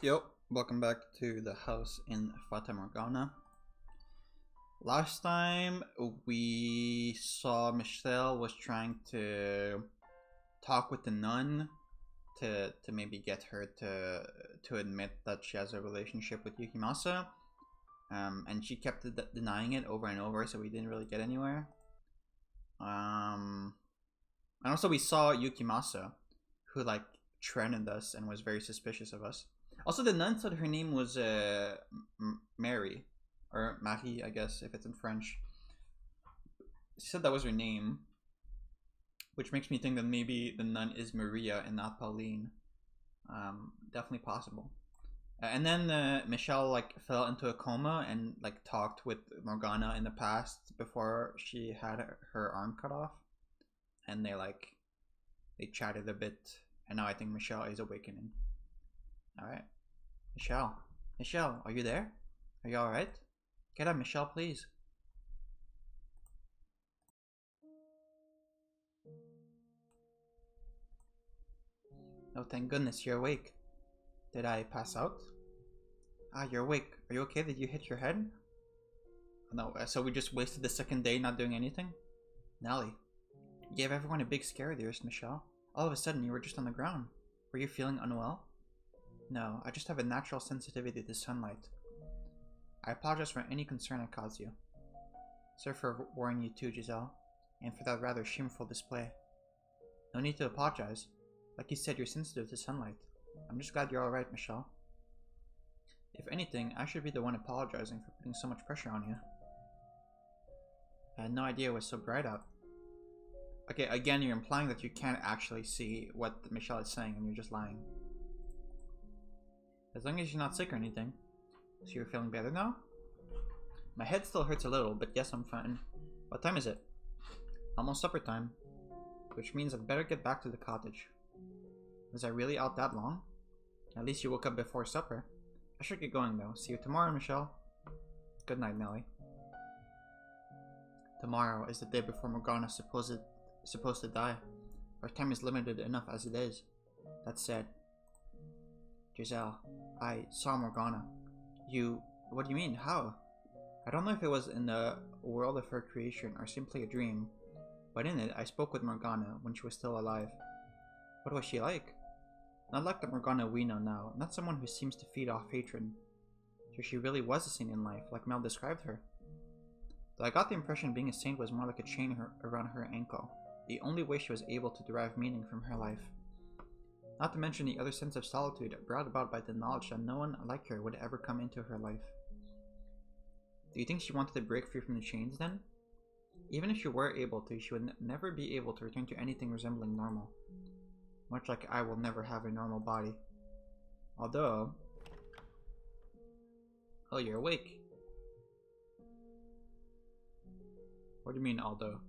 Yo, welcome back to the house in Fata Morgana. Last time we saw Michelle was trying to talk with the nun to maybe get her to admit that she has a relationship with Yukimasa. And she kept denying it over and over, so we didn't really get anywhere. And also we saw Yukimasa, who like threatened us and was very suspicious of us. Also, the nun said her name was Mary, or Marie, I guess, if it's in French. She said that was her name, which makes me think that maybe the nun is Maria and not Pauline. Definitely possible. And then Michelle like fell into a coma and like talked with Morgana in the past before she had her arm cut off, and they chatted a bit, and now I think Michelle is awakening. All right. Michelle, are you there? Are you alright? Get up, Michelle, please. Oh, thank goodness you're awake. Did I pass out? Ah, you're awake. Are you okay? Did you hit your head? No, so we just wasted the second day not doing anything? Nellie, you gave everyone a big scare there, Michelle. All of a sudden, you were just on the ground. Were you feeling unwell? No, I just have a natural sensitivity to sunlight. I apologize for any concern I caused you. Sorry for worrying you too, Giselle, and for that rather shameful display. No need to apologize. Like you said, you're sensitive to sunlight. I'm just glad you're alright, Michelle. If anything, I should be the one apologizing for putting so much pressure on you. I had no idea it was so bright out. Okay, again, you're implying that you can't actually see what Michelle is saying and you're just lying. As long as you're not sick or anything. So you're feeling better now? My head still hurts a little, but yes, I'm fine. What time is it? Almost supper time. Which means I'd better get back to the cottage. Was I really out that long? At least you woke up before supper. I should get going though. See you tomorrow, Michelle. Good night, Nellie. Tomorrow is the day before Morgana's supposed to die. Our time is limited enough as it is. That said, Giselle, I saw Morgana. You... What do you mean? How? I don't know if it was in the world of her creation or simply a dream, but in it I spoke with Morgana when she was still alive. What was she like? Not like the Morgana we know now, not someone who seems to feed off hatred. So she really was a saint in life, like Mel described her. Though I got the impression being a saint was more like a chain around her ankle, the only way she was able to derive meaning from her life. Not to mention the other sense of solitude brought about by the knowledge that no one like her would ever come into her life. Do you think she wanted to break free from the chains then? Even if she were able to, she would never be able to return to anything resembling normal. Much like I will never have a normal body. Although... Oh, you're awake. What do you mean, although?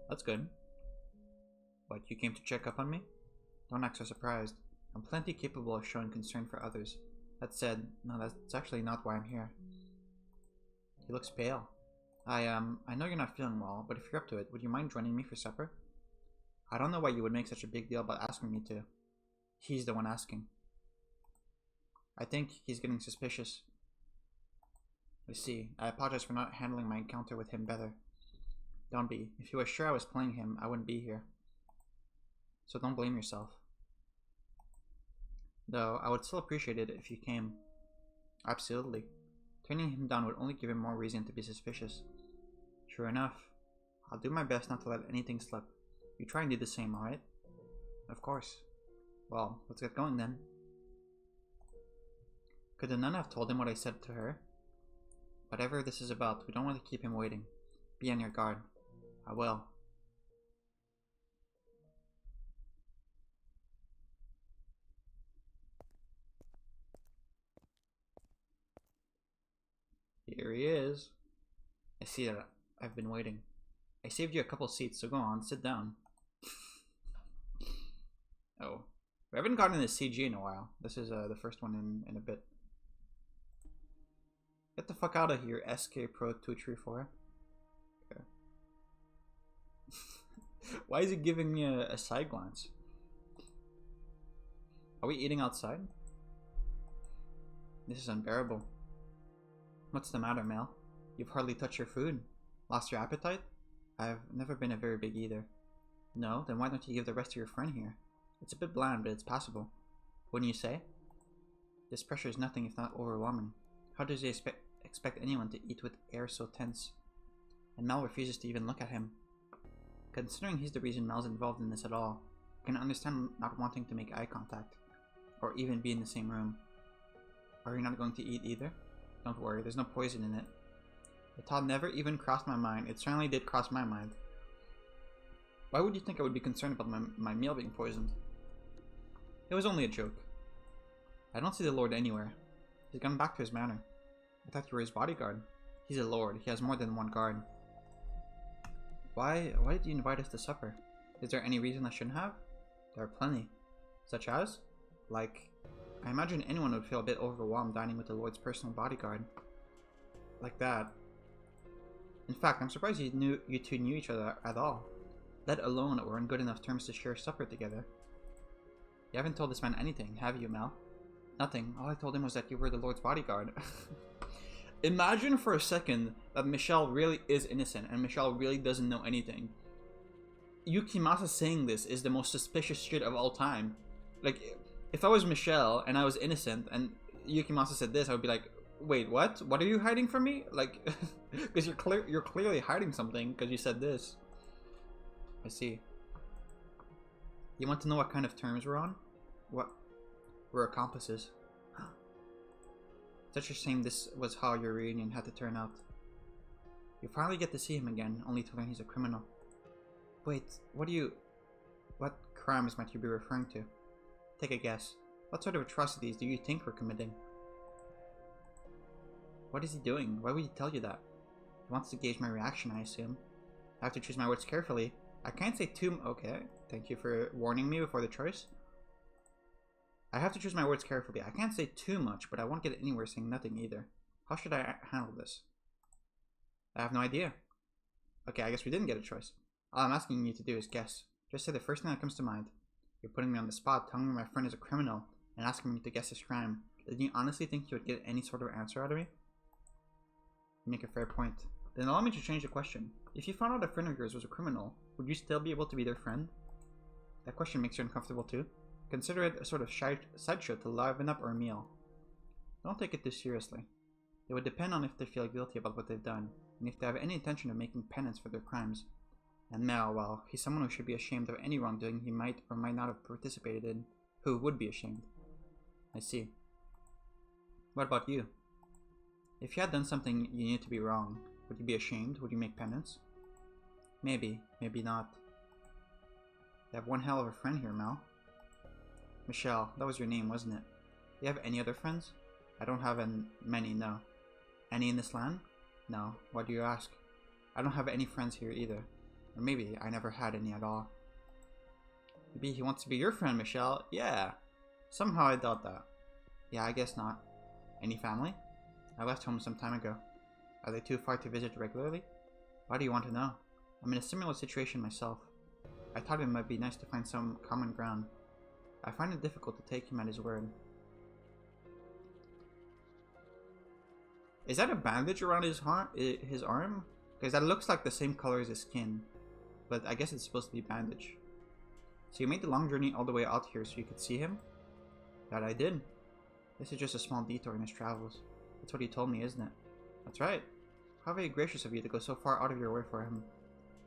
That's good. What, you came to check up on me? Don't act so surprised. I'm plenty capable of showing concern for others. That said, no, that's actually not why I'm here. He looks pale. I know you're not feeling well, but if you're up to it, would you mind joining me for supper? I don't know why you would make such a big deal about asking me to. He's the one asking. I think he's getting suspicious. I see. I apologize for not handling my encounter with him better. Don't be. If he was sure I was playing him, I wouldn't be here. So don't blame yourself. Though, I would still appreciate it if you came. Absolutely. Turning him down would only give him more reason to be suspicious. Sure enough. I'll do my best not to let anything slip. You try and do the same, alright? Of course. Well, let's get going then. Could the nun have told him what I said to her? Whatever this is about, we don't want to keep him waiting. Be on your guard. I will. Here he is. I see that I've been waiting. I saved you a couple seats, so go on, sit down. Oh. We haven't gotten this CG in a while. This is the first one in a bit. Get the fuck out of here, SK Pro 234. Okay. Why is he giving me a side glance? Are we eating outside? This is unbearable. What's the matter, Mel? You've hardly touched your food. Lost your appetite? I've never been a very big eater. No? Then why don't you give the rest to your friend here? It's a bit bland, but it's passable. Wouldn't you say? This pressure is nothing if not overwhelming. How does he expect anyone to eat with air so tense? And Mel refuses to even look at him. Considering he's the reason Mel's involved in this at all, I can understand not wanting to make eye contact, or even be in the same room. Are you not going to eat either? Don't worry, there's no poison in it. The thought never even crossed my mind. It certainly did cross my mind. Why would you think I would be concerned about my meal being poisoned? It was only a joke. I don't see the Lord anywhere. He's gone back to his manor. I thought you were his bodyguard. He's a lord. He has more than one guard. Why did you invite us to supper? Is there any reason I shouldn't have? There are plenty. Such as? Like, I imagine anyone would feel a bit overwhelmed dining with the Lord's personal bodyguard. Like that. In fact, I'm surprised you two knew each other at all. Let alone that we're on good enough terms to share supper together. You haven't told this man anything, have you, Mel? Nothing. All I told him was that you were the Lord's bodyguard. Imagine for a second that Michelle really is innocent and Michelle really doesn't know anything. Yukimasa saying this is the most suspicious shit of all time. Like, if I was Michelle and I was innocent and Yukimasa said this, I would be like, wait, what? What are you hiding from me? Like, because you're clearly hiding something because you said this. I see. You want to know what kind of terms we're on? What? We're accomplices. Such a shame this was how your reunion had to turn out. You finally get to see him again, only to learn he's a criminal. Wait, what crimes might you be referring to? Take a guess. What sort of atrocities do you think we're committing? What is he doing? Why would he tell you that? He wants to gauge my reaction, I assume. I have to choose my words carefully. I can't say too okay, thank you for warning me before the choice. I have to choose my words carefully. I can't say too much, but I won't get anywhere saying nothing either. How should I handle this? I have no idea. Okay, I guess we didn't get a choice. All I'm asking you to do is guess. Just say the first thing that comes to mind. You're putting me on the spot, telling me my friend is a criminal, and asking me to guess his crime. Did you honestly think you would get any sort of answer out of me? You make a fair point. Then allow me to change the question. If you found out a friend of yours was a criminal, would you still be able to be their friend? That question makes you uncomfortable too. Consider it a sort of sideshow to liven up our meal. Don't take it too seriously. It would depend on if they feel guilty about what they've done, and if they have any intention of making penance for their crimes. And Mel, well, he's someone who should be ashamed of any wrongdoing he might or might not have participated in, who would be ashamed. I see. What about you? If you had done something you knew to be wrong, would you be ashamed? Would you make penance? Maybe, maybe not. You have one hell of a friend here, Mel. Michelle, that was your name, wasn't it? Do you have any other friends? I don't have many, no. Any in this land? No. Why do you ask? I don't have any friends here either. Or maybe I never had any at all. Maybe he wants to be your friend, Michelle. Yeah. Somehow I doubt that. Yeah, I guess not. Any family? I left home some time ago. Are they too far to visit regularly? Why do you want to know? I'm in a similar situation myself. I thought it might be nice to find some common ground. I find it difficult to take him at his word. Is that a bandage around his arm? Because that looks like the same color as his skin. But I guess it's supposed to be bandage. So you made the long journey all the way out here so you could see him? That I did. This is just a small detour in his travels. That's what he told me, isn't it? That's right. How very gracious of you to go so far out of your way for him.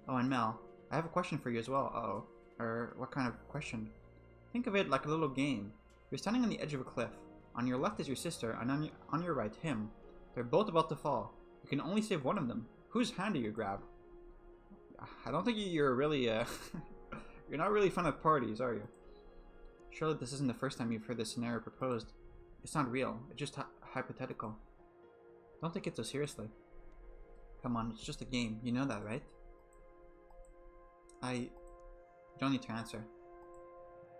Oh, and Mel, I have a question for you as well. Uh-oh. Or what kind of question? Think of it like a little game. You're standing on the edge of a cliff. On your left is your sister, and on your right, him. They're both about to fall. You can only save one of them. Whose hand do you grab? I don't think you're really, you're not really fun at parties, are you? Surely this isn't the first time you've heard this scenario proposed. It's not real. It's just hypothetical. Don't take it so seriously. Come on, it's just a game. You know that, right? You don't need to answer.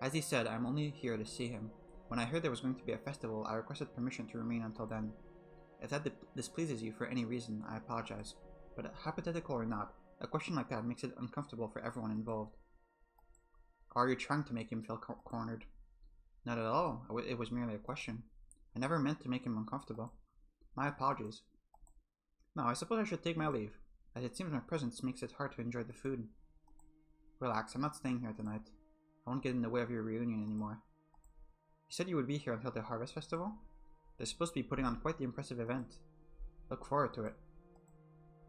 As he said, I'm only here to see him. When I heard there was going to be a festival, I requested permission to remain until then. If that displeases you for any reason, I apologize. But hypothetical or not, a question like that makes it uncomfortable for everyone involved. Are you trying to make him feel cornered? Not at all. It was merely a question. I never meant to make him uncomfortable. My apologies. No, I suppose I should take my leave, as it seems my presence makes it hard to enjoy the food. Relax, I'm not staying here tonight. I won't get in the way of your reunion anymore. You said you would be here until the Harvest Festival? They're supposed to be putting on quite the impressive event. Look forward to it.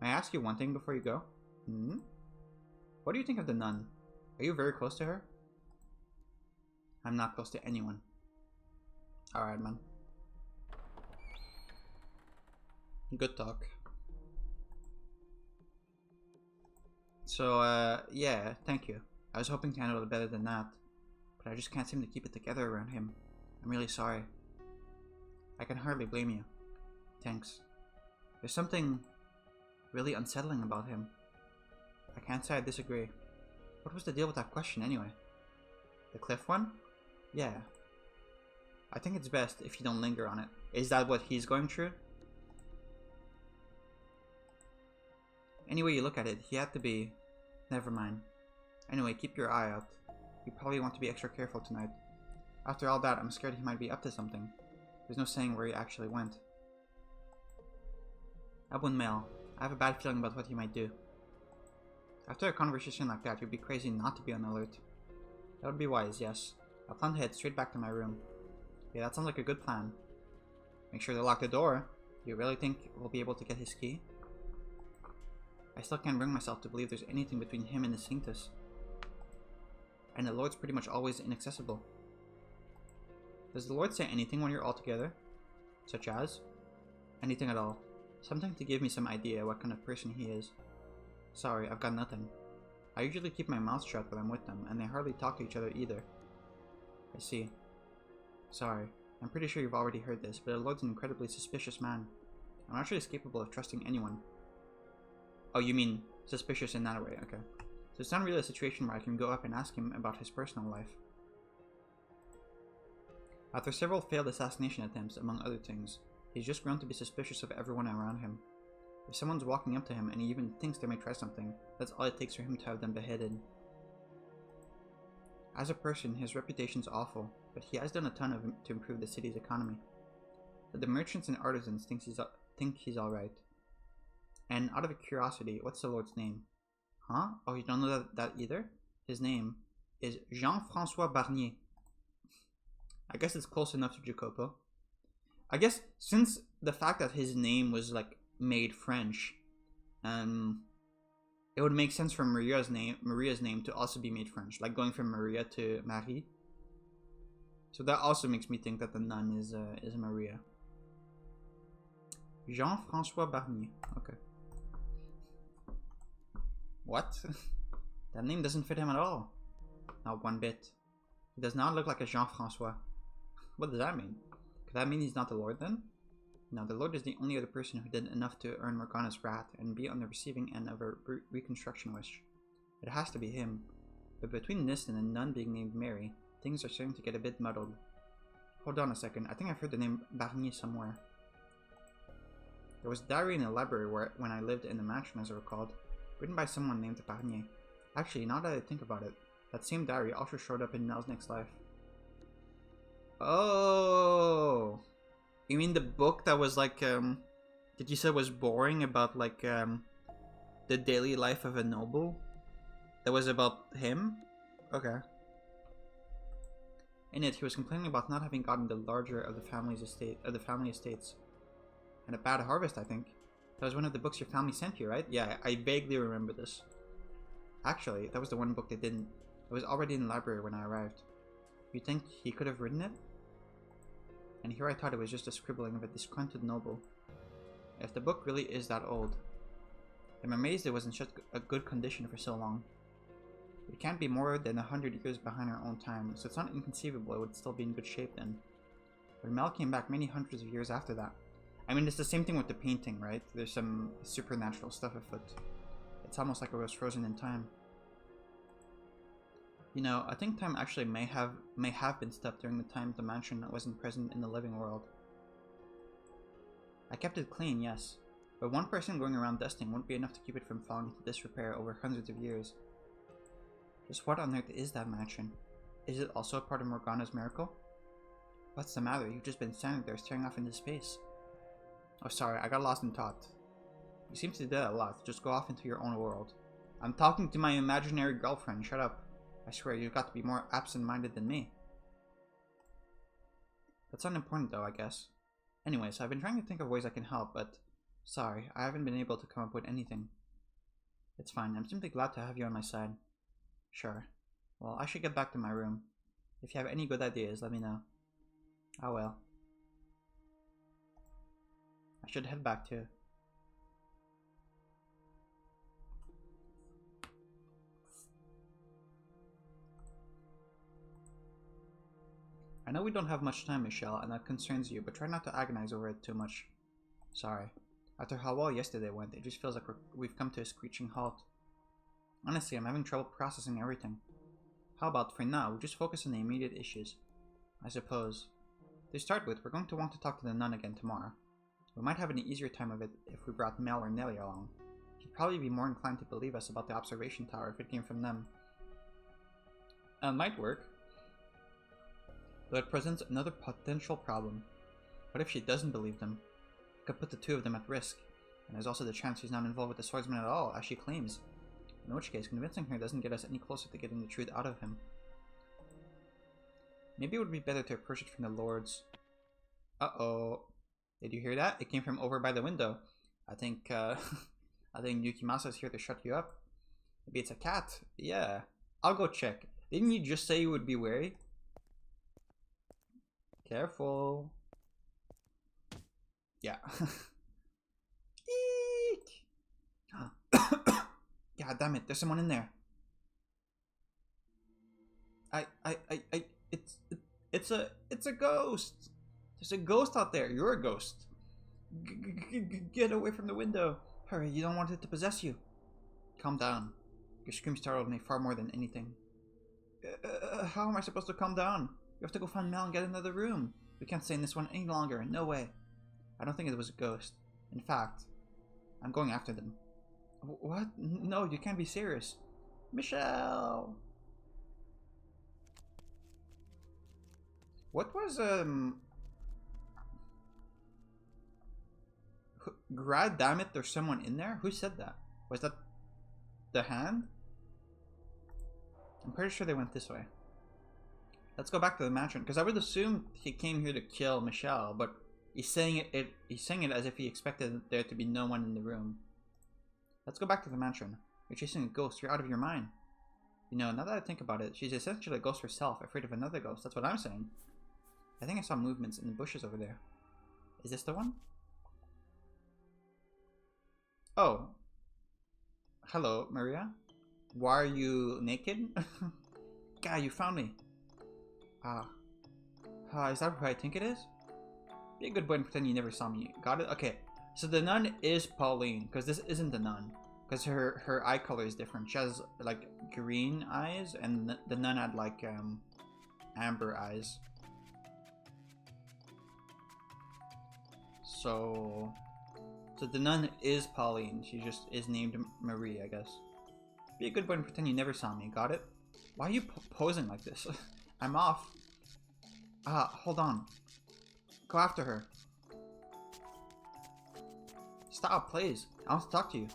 May I ask you one thing before you go? Hmm? What do you think of the nun? Are you very close to her? I'm not close to anyone. Alright, man. Good talk. So, yeah, thank you. I was hoping to handle it better than that, but I just can't seem to keep it together around him. I'm really sorry. I can hardly blame you. Thanks. There's something really unsettling about him. I can't say I disagree. What was the deal with that question anyway? The cliff one? Yeah. I think it's best if you don't linger on it. Is that what he's going through? Any way you look at it, he had to be... Never mind. Anyway, keep your eye out. You probably want to be extra careful tonight. After all that, I'm scared he might be up to something. There's no saying where he actually went. Abun Mel, I have a bad feeling about what he might do. After a conversation like that, you'd be crazy not to be on alert. That would be wise, yes. I plan to head straight back to my room. Yeah, that sounds like a good plan. Make sure to lock the door. Do you really think we'll be able to get his key? I still can't bring myself to believe there's anything between him and the Sanctus. And the Lord's pretty much always inaccessible. Does the Lord say anything when you're all together? Such as? Anything at all. Something to give me some idea what kind of person he is. Sorry, I've got nothing. I usually keep my mouth shut when I'm with them, and they hardly talk to each other either. I see. Sorry. I'm pretty sure you've already heard this, but the Lord's an incredibly suspicious man. I'm not sure he's capable of trusting anyone. Oh, you mean suspicious in that way, okay. So it's not really a situation where I can go up and ask him about his personal life. After several failed assassination attempts, among other things, he's just grown to be suspicious of everyone around him. If someone's walking up to him and he even thinks they may try something, that's all it takes for him to have them beheaded. As a person, his reputation's awful, but he has done a ton to improve the city's economy. But the merchants and artisans think he's alright. And out of curiosity, what's the Lord's name? Huh? Oh, you don't know that either? His name is Jean-François Barnier. I guess it's close enough to Jacopo. I guess since the fact that his name was like made French, it would make sense for Maria's name to also be made French, like going from Maria to Marie. So that also makes me think that the nun is Maria. Jean-François Barnier. Okay. What? That name doesn't fit him at all. Not one bit. He does not look like a Jean-François. What does that mean? Could that mean he's not the Lord then? No, the Lord is the only other person who did enough to earn Morgana's wrath and be on the receiving end of a reconstruction wish. It has to be him. But between this and a nun being named Mary, things are starting to get a bit muddled. Hold on a second, I think I've heard the name Barnier somewhere. There was a diary in the library when I lived in the mansion, as I recalled, written by someone named Barnier. Actually, now that I think about it, that same diary also showed up in Mel's next life. Oh, you mean the book that was like, that you said was boring about like, the daily life of a noble? That was about him? Okay. In it, he was complaining about not having gotten the larger of the family estates. And a bad harvest, I think. That was one of the books your family sent you, right? Yeah, I vaguely remember this. Actually, that was the one book they didn't. It was already in the library when I arrived. You think he could have written it? And here I thought it was just a scribbling of a disgruntled noble. If the book really is that old, I'm amazed it was in such a good condition for so long. It can't be more than 100 years behind our own time, so it's not inconceivable it would still be in good shape then. But Mel came back many hundreds of years after that. I mean, it's the same thing with the painting, right? There's some supernatural stuff afoot. It's almost like it was frozen in time. You know, I think time actually may have been stopped during the time the mansion wasn't present in the living world. I kept it clean, yes, but one person going around dusting wouldn't be enough to keep it from falling into disrepair over hundreds of years. Just what on earth is that mansion? Is it also a part of Morgana's miracle? What's the matter? You've just been standing there staring off into space. Oh, sorry, I got lost in thought. You seem to do that a lot. Just go off into your own world. I'm talking to my imaginary girlfriend. Shut up. I swear, you've got to be more absent-minded than me. That's unimportant though, I guess. Anyways, I've been trying to think of ways I can help, but... Sorry, I haven't been able to come up with anything. It's fine, I'm simply glad to have you on my side. Sure. Well, I should get back to my room. If you have any good ideas, let me know. Oh well. I should head back too. I know we don't have much time, Michelle, and that concerns you, but try not to agonize over it too much. Sorry. After how well yesterday went, it just feels like we've come to a screeching halt. Honestly, I'm having trouble processing everything. How about, for now, we just focus on the immediate issues? I suppose. To start with, we're going to want to talk to the nun again tomorrow. We might have an easier time of it if we brought Mel or Nellie along. She'd probably be more inclined to believe us about the observation tower if it came from them. It might work. Though it presents another potential problem. What if she doesn't believe them? It could put the two of them at risk, and there's also the chance she's not involved with the swordsman at all, as she claims. In which case, convincing her doesn't get us any closer to getting the truth out of him. Maybe it would be better to approach it from the Lord's... Uh-oh. Did you hear that? It came from over by the window. I think Yukimasa's here to shut you up. Maybe it's a cat. Yeah. I'll go check. Didn't you just say you would be wary? Careful. Yeah. Eek! God damn it, there's someone in there. It's a ghost. There's a ghost out there. You're a ghost. Get away from the window. Hurry, you don't want it to possess you. Calm down. Your scream startled me far more than anything. How am I supposed to calm down? We have to go find Mel and get another room. We can't stay in this one any longer. No way. I don't think it was a ghost. In fact, I'm going after them. What? No, you can't be serious. Michelle! What was, God damn it, there's someone in there? Who said that? Was that the hand? I'm pretty sure they went this way. Let's go back to the mansion, because I would assume he came here to kill Michelle, but he's saying it as if he expected there to be no one in the room. Let's go back to the mansion. You're chasing a ghost. You're out of your mind. You know, now that I think about it, she's essentially a ghost herself, afraid of another ghost. That's what I'm saying. I think I saw movements in the bushes over there. Is this the one? Oh. Hello, Maria. Why are you naked? God, you found me. Is that who I think it is? Be a good boy and pretend you never saw me. Got it? Okay. So the nun is Pauline, because this isn't the nun. Because her eye color is different. She has, like, green eyes, and the nun had, like, amber eyes. So the nun is Pauline. She just is named Marie, I guess. Be a good boy and pretend you never saw me. Got it? Why are you posing like this? I'm off. Hold on. Go after her. Stop, please. I want to talk to you.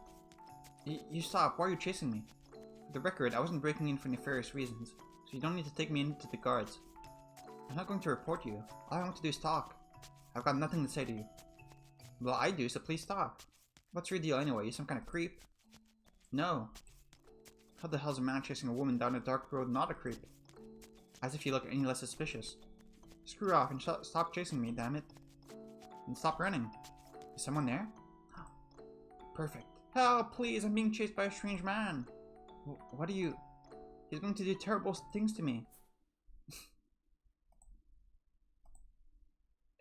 You stop. Why are you chasing me? For the record, I wasn't breaking in for nefarious reasons, so you don't need to take me into the guards. I'm not going to report you. All I want to do is talk. I've got nothing to say to you. Well, I do, so please stop. What's your deal anyway? You some kind of creep? No. How the hell's a man chasing a woman down a dark road not a creep? As if you look any less suspicious. Screw off and stop chasing me, damn it. And stop running. Is someone there? Perfect. Help, please, I'm being chased by a strange man. What are you... He's going to do terrible things to me.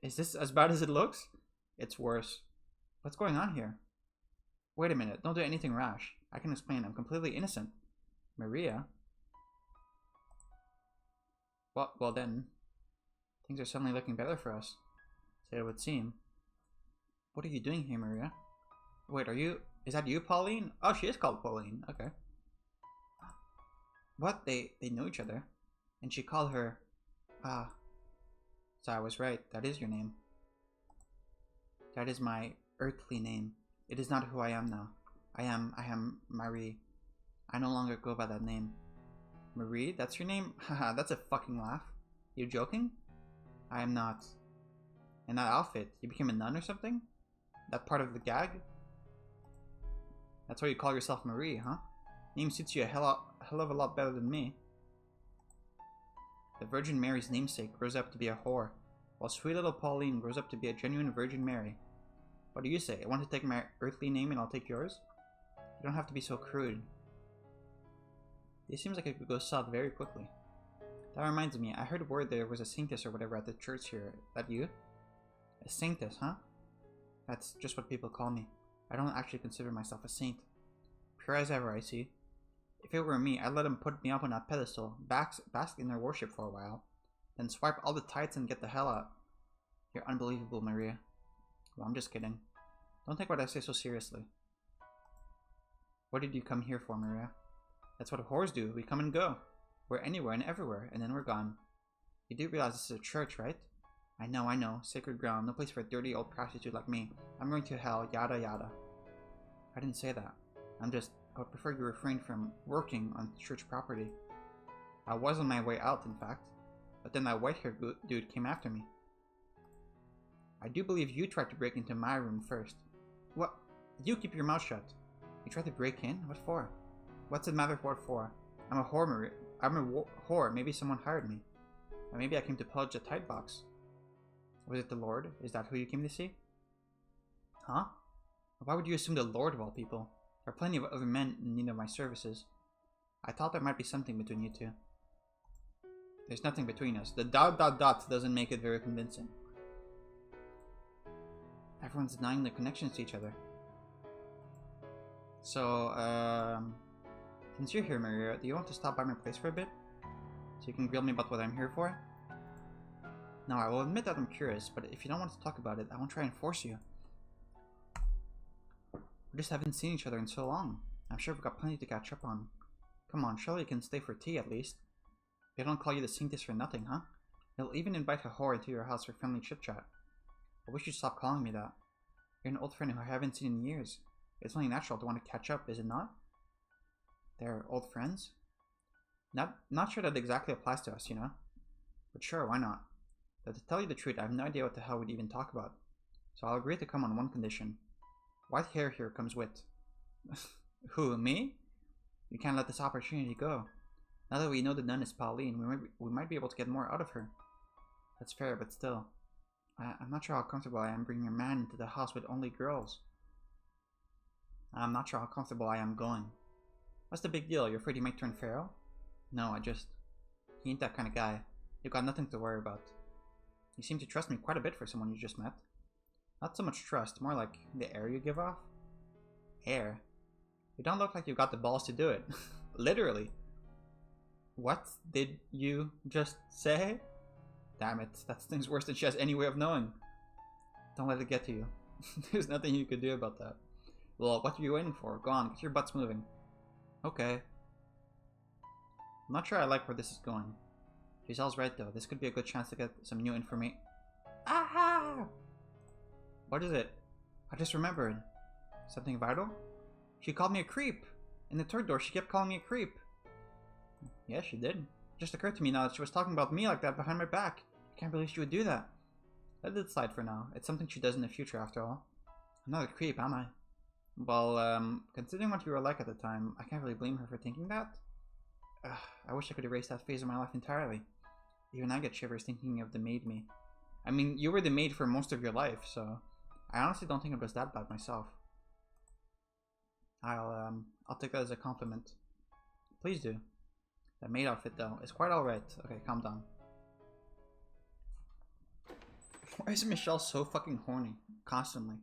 Is this as bad as it looks? It's worse. What's going on here? Wait a minute, don't do anything rash. I can explain, I'm completely innocent. Maria? Well then, things are suddenly looking better for us. So it would seem. What are you doing here, Maria? Wait, is that you, Pauline? Oh, she is called Pauline, okay. What? They know each other? And she called her, So I was right. That is your name. That is my earthly name. It is not who I am now. I am Marie. I no longer go by that name. Marie? That's your name? Haha, that's a fucking laugh. You joking? I am not. In that outfit, you became a nun or something? That part of the gag? That's why you call yourself Marie, huh? Name suits you a hell of a lot better than me. The Virgin Mary's namesake grows up to be a whore, while sweet little Pauline grows up to be a genuine Virgin Mary. What do you say? I want to take my earthly name and I'll take yours? You don't have to be so crude. It seems like it could go south very quickly. That reminds me, I heard word there was a saintess or whatever at the church here. That you? A saintess, huh? That's just what people call me. I don't actually consider myself a saint. Pure as ever, I see. If it were me, I'd let them put me up on that pedestal, bask in their worship for a while, then swipe all the tights and get the hell out. You're unbelievable, Maria. Well, I'm just kidding. Don't take what I say so seriously. What did you come here for, Maria? That's what whores do. We come and go. We're anywhere and everywhere, and then we're gone. You do realize this is a church, right? I know. Sacred ground. No place for a dirty old prostitute like me. I'm going to hell, yada yada. I didn't say that. I would prefer you refrain from working on church property. I was on my way out, in fact. But then that white-haired dude came after me. I do believe you tried to break into my room first. What? You keep your mouth shut. You tried to break in? What for? What's it matter what for? I'm a whore, Maria. I'm a whore. Maybe someone hired me. Or maybe I came to pillage a tight box. Was it the Lord? Is that who you came to see? Huh? Why would you assume the Lord of all people? There are plenty of other men in need of my services. I thought there might be something between you two. There's nothing between us. The ... doesn't make it very convincing. Everyone's denying their connections to each other. So, since you're here, Maria, do you want to stop by my place for a bit? So you can grill me about what I'm here for? No, I will admit that I'm curious, but if you don't want to talk about it, I won't try and force you. We just haven't seen each other in so long. I'm sure we've got plenty to catch up on. Come on, surely you can stay for tea at least. They don't call you the saintess for nothing, huh? They'll even invite a whore into your house for friendly chit-chat. I wish you'd stop calling me that. You're an old friend who I haven't seen in years. It's only natural to want to catch up, is it not? They're old friends? Not sure that exactly applies to us, you know? But sure, why not? But to tell you the truth, I have no idea what the hell we'd even talk about. So I'll agree to come on one condition. White hair here comes with. Who, me? We can't let this opportunity go. Now that we know the nun is Pauline, we might be able to get more out of her. That's fair, but still. I'm not sure how comfortable I am bringing a man into the house with only girls. I'm not sure how comfortable I am going. What's the big deal? You're afraid you might turn feral? No, he ain't that kind of guy. You've got nothing to worry about. You seem to trust me quite a bit for someone you just met. Not so much trust, more like the air you give off. Air? You don't look like you've got the balls to do it. Literally. What did you just say? Damn it, that stings worse than she has any way of knowing. Don't let it get to you. There's nothing you could do about that. Well, what are you waiting for? Go on, get your butts moving. Okay. I'm not sure I like where this is going. Giselle's right though, this could be a good chance to get some new information. Ah! What is it? I just remembered. Something vital? She called me a creep. In the third door, she kept calling me a creep. Yeah, she did. It just occurred to me now that she was talking about me like that behind my back. I can't believe she would do that. Let it slide for now. It's something she does in the future after all. I'm not a creep, am I? Well, considering what you were like at the time, I can't really blame her for thinking that. I wish I could erase that phase of my life entirely. Even I get shivers thinking of the maid me. I mean, you were the maid for most of your life, so I honestly don't think it was that bad myself. I'll take that as a compliment. Please do. That maid outfit, though, is quite alright. Okay, calm down. Why is Michelle so fucking horny? Constantly.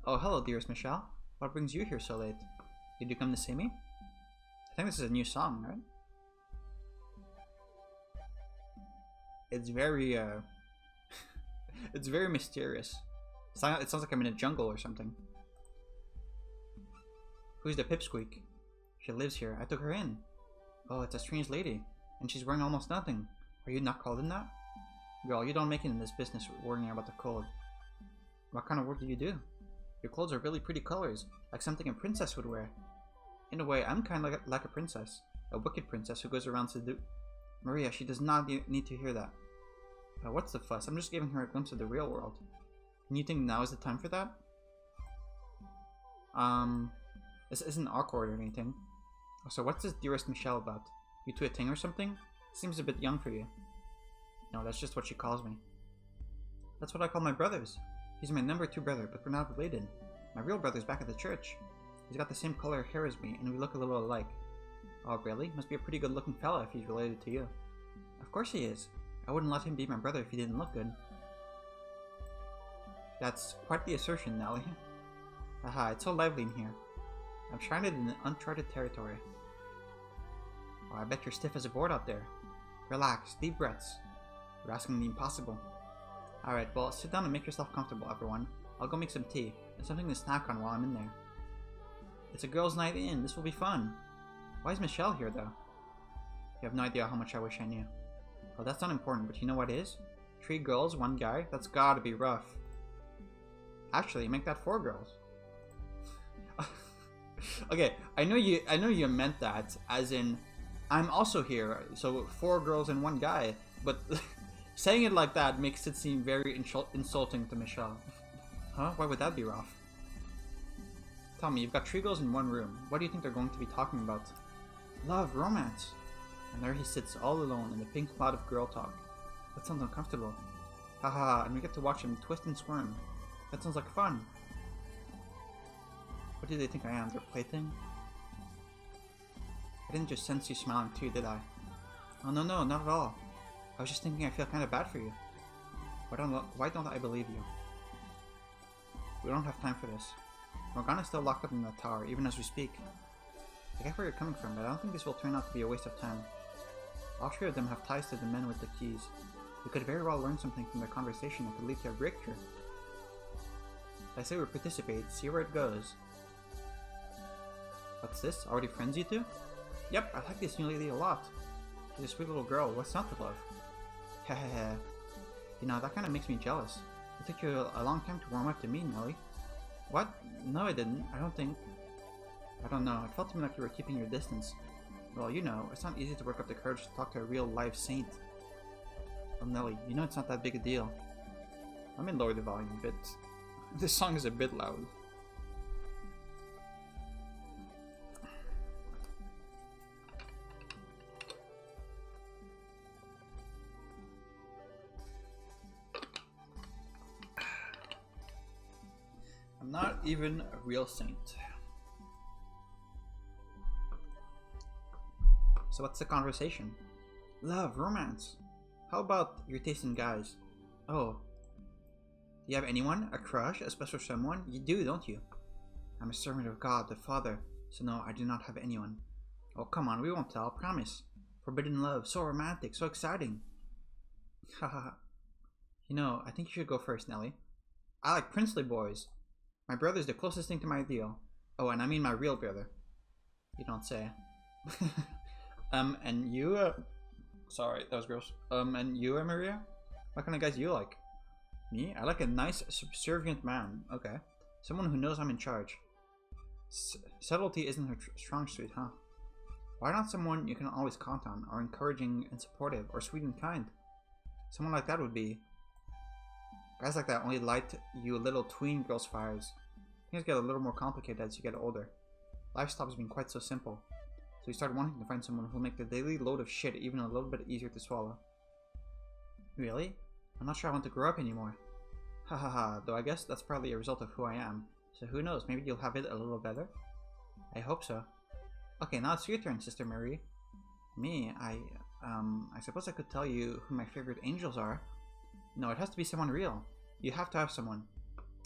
Oh, hello, dearest Michelle. What brings you here so late? Did you come to see me? I think this is a new song, right? It's very, it's very mysterious. It sounds like I'm in a jungle or something. Who's the pipsqueak? She lives here. I took her in. Oh, it's a strange lady. And she's wearing almost nothing. Are you not called in that? Girl, you don't make it in this business worrying about the cold. What kind of work do you do? Your clothes are really pretty colors, like something a princess would wear. In a way, I'm kind of like a princess. A wicked princess who goes around to do... Maria, she does not need to hear that. What's the fuss? I'm just giving her a glimpse of the real world. And you think now is the time for that? This isn't awkward or anything. So what's this dearest Michelle about? You two a ting or something? Seems a bit young for you. No, that's just what she calls me. That's what I call my brothers. He's my number 2 brother, but we're not related. My real brother's back at the church. He's got the same color hair as me, and we look a little alike. Oh, really? Must be a pretty good looking fella if he's related to you. Of course he is. I wouldn't let him be my brother if he didn't look good. That's quite the assertion, Nellie. Haha, it's so lively in here. I'm stranded in uncharted territory. Oh, I bet you're stiff as a board out there. Relax, deep breaths. You're asking the impossible. Alright, well, sit down and make yourself comfortable, everyone. I'll go make some tea, and something to snack on while I'm in there. It's a girls' night in, this will be fun. Why is Michelle here, though? You have no idea how much I wish I knew. Well, that's not important, but you know what is? 3 girls, 1 guy? That's gotta be rough. Actually, make that 4 girls. Okay, I know you meant that, as in, I'm also here, so 4 girls and 1 guy, but saying it like that makes it seem very insulting to Michelle. Huh? Why would that be rough? Tell me, you've got 3 girls in 1 room. What do you think they're going to be talking about? Love, romance. And there he sits all alone in the pink cloud of girl talk. That sounds uncomfortable. Haha, and we get to watch him twist and squirm. That sounds like fun. What do they think I am, their plaything? I didn't just sense you smiling too, did I? Oh no, not at all. I was just thinking I feel kind of bad for you. Why don't I believe you? We don't have time for this. Morgana's still locked up in that tower, even as we speak. I get where you're coming from, but I don't think this will turn out to be a waste of time. All 3 of them have ties to the men with the keys. We could very well learn something from their conversation that could lead to a breakthrough. I say we participate, see where it goes. What's this? Already friends, you two? Yep, I like this new lady a lot. She's a sweet little girl, what's not to love? Hehehe. You know, that kinda makes me jealous. It took you a long time to warm up to me, Nellie. What? No, I didn't. I don't know. It felt to me like you were keeping your distance. Well, you know, it's not easy to work up the courage to talk to a real live saint. Well, Nellie, you know it's not that big a deal. Let me lower the volume a bit. This song is a bit loud. I'm not even a real saint. So what's the conversation? Love, romance. How about your taste in guys? Oh. Do you have anyone? A crush? A special someone? You do, don't you? I'm a servant of God, the Father, so no, I do not have anyone. Oh, come on, we won't tell, promise. Forbidden love, so romantic, so exciting. Haha. You know, I think you should go first, Nellie. I like princely boys. My brother's the closest thing to my ideal. Oh, and I mean my real brother. You don't say. And you, sorry, that was gross. And you, Maria? What kind of guys do you like? Me? I like a nice, subservient man. Okay. Someone who knows I'm in charge. Subtlety isn't her strong suit, huh? Why not someone you can always count on, or encouraging and supportive, or sweet and kind? Someone like that would be... Guys like that only light you little tween girls' fires. Things get a little more complicated as you get older. Life stops being quite so simple. So you start wanting to find someone who'll make the daily load of shit even a little bit easier to swallow. Really? I'm not sure I want to grow up anymore. Hahaha, though I guess that's probably a result of who I am. So who knows, maybe you'll have it a little better? I hope so. Okay, now it's your turn, Sister Marie. Me? I suppose I could tell you who my favorite angels are. No, it has to be someone real. You have to have someone.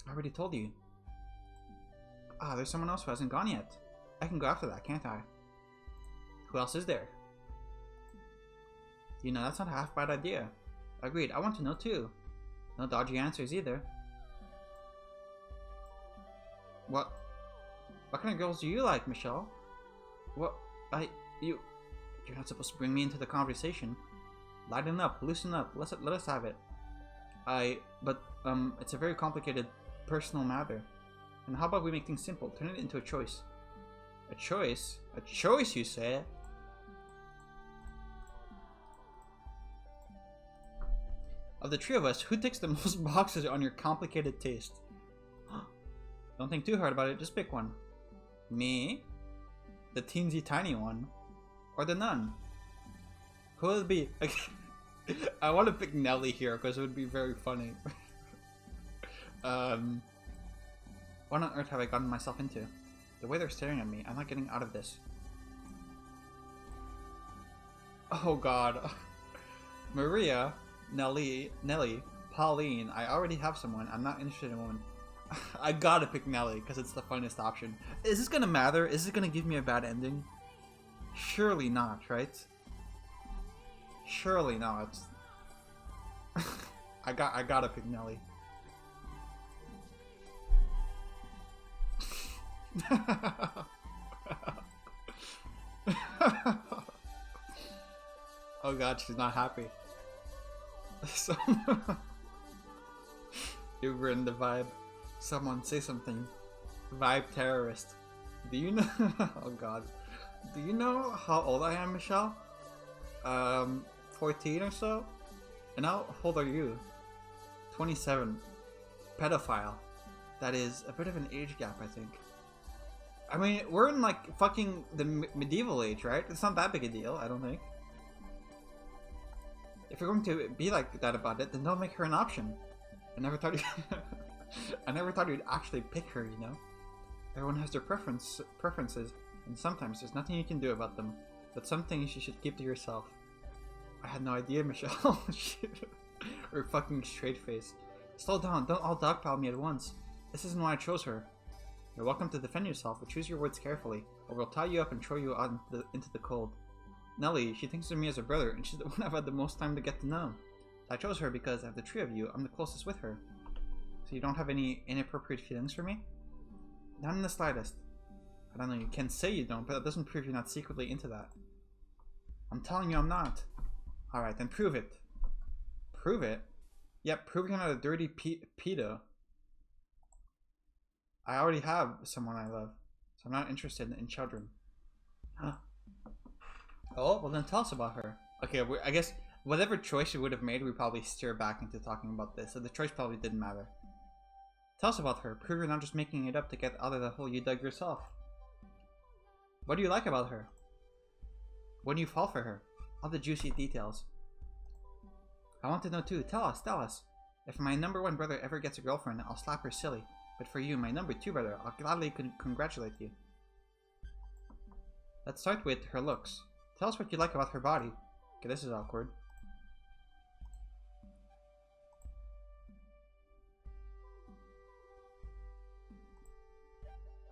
I already told you. Ah, there's someone else who hasn't gone yet. I can go after that, can't I? Who else is there? You know, that's not a half bad idea. Agreed, I want to know too. No dodgy answers either. What kind of girls do you like, Michelle? You're not supposed to bring me into the conversation. Lighten up, loosen up, let us have it. It's a very complicated personal matter. And how about we make things simple? Turn it into a choice. A choice? A choice, you say? Of the three of us, who ticks the most boxes on your complicated taste? Don't think too hard about it, just pick one. Me? The teensy tiny one? Or the nun? Who will it be? I want to pick Nellie here because it would be very funny. What on earth have I gotten myself into? The way they're staring at me, I'm not getting out of this. Oh god. Maria, Nellie, Pauline, I already have someone. I'm not interested in one. I gotta pick Nellie because it's the funnest option. Is this gonna matter? Is this gonna give me a bad ending? Surely not, right? Surely not. I gotta pick Nellie. Oh god, she's not happy. So you ruined the vibe. Someone say something. Vibe terrorist. Do you know? Oh god. Do you know how old I am, Michelle? 14 or so? And how old are you? 27. Pedophile. That is a bit of an age gap, I think. I mean, we're in like fucking the medieval age, right? It's not that big a deal, I don't think. If you're going to be like that about it, then don't make her an option. I never thought I never thought you'd actually pick her, you know? Everyone has their preferences, and sometimes there's nothing you can do about them. But some things you should keep to yourself. I had no idea, Michelle. Her fucking straight face. Slow down, don't all dogpile me at once. This isn't why I chose her. You're welcome to defend yourself, but choose your words carefully, or we'll tie you up and throw you out into the cold. Nellie, she thinks of me as a brother, and she's the one I've had the most time to get to know. I chose her because of the three of you, I'm the closest with her. So you don't have any inappropriate feelings for me? Not in the slightest. I don't know, you can say you don't, but that doesn't prove you're not secretly into that. I'm telling you I'm not. Alright, then prove it. Prove it? Yep, prove you're not a dirty pedo. I already have someone I love, so I'm not interested in children. Huh. Oh, well then tell us about her. Okay, I guess whatever choice you would have made, we probably steer back into talking about this, so the choice probably didn't matter. Tell us about her. Prove you're not just making it up to get out of the hole you dug yourself. What do you like about her? When do you fall for her? All the juicy details. I want to know too. Tell us. If my #1 brother ever gets a girlfriend, I'll slap her silly. But for you, my #2 brother, I'll gladly congratulate you. Let's start with her looks. Tell us what you like about her body. Okay, this is awkward.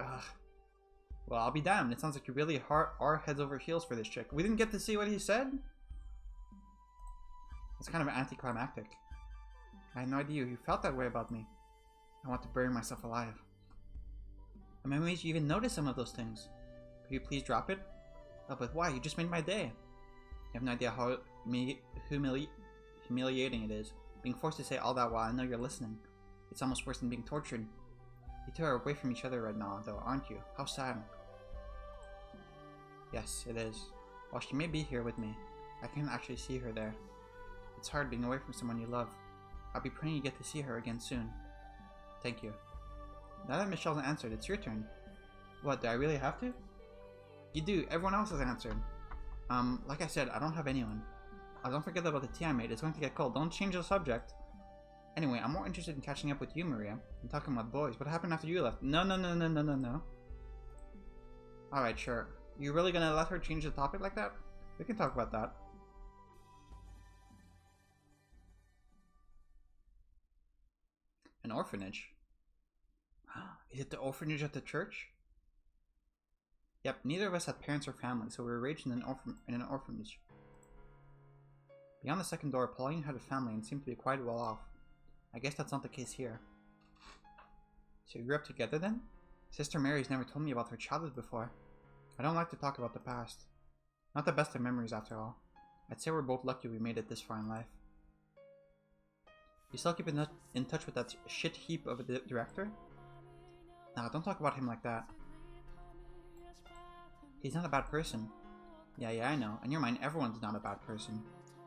Ugh. Well, I'll be damned. It sounds like you really are heads over heels for this chick. We didn't get to see what he said? It's kind of anticlimactic. I had no idea you felt that way about me. I want to bury myself alive. I'm amazed you even noticed some of those things. Could you please drop it? Oh, but why? You just made my day. You have no idea how humiliating it is. Being forced to say all that while I know you're listening. It's almost worse than being tortured. You two are away from each other right now, though, aren't you? How sad. Yes, it is. While she may be here with me, I can't actually see her there. It's hard being away from someone you love. I'll be praying you get to see her again soon. Thank you. Now that Michelle's answered, it's your turn. What, do I really have to? You do, everyone else has answered. Like I said, I don't have anyone. Oh, don't forget about the tea I made, it's going to get cold. Don't change the subject. Anyway, I'm more interested in catching up with you, Maria, and talking about boys. What happened after you left? No. Alright, sure. You really gonna let her change the topic like that? We can talk about that. An orphanage? Is it the orphanage at the church? Yep, neither of us had parents or family, so we were raised in an orphanage. Beyond the second door, Pauline had a family and seemed to be quite well off. I guess that's not the case here. So you grew up together then? Sister Mary's never told me about her childhood before. I don't like to talk about the past. Not the best of memories after all. I'd say we're both lucky we made it this far in life. You still keep in touch with that shit heap of a director? Nah, don't talk about him like that. He's not a bad person. Yeah, I know. In your mind, everyone's not a bad person.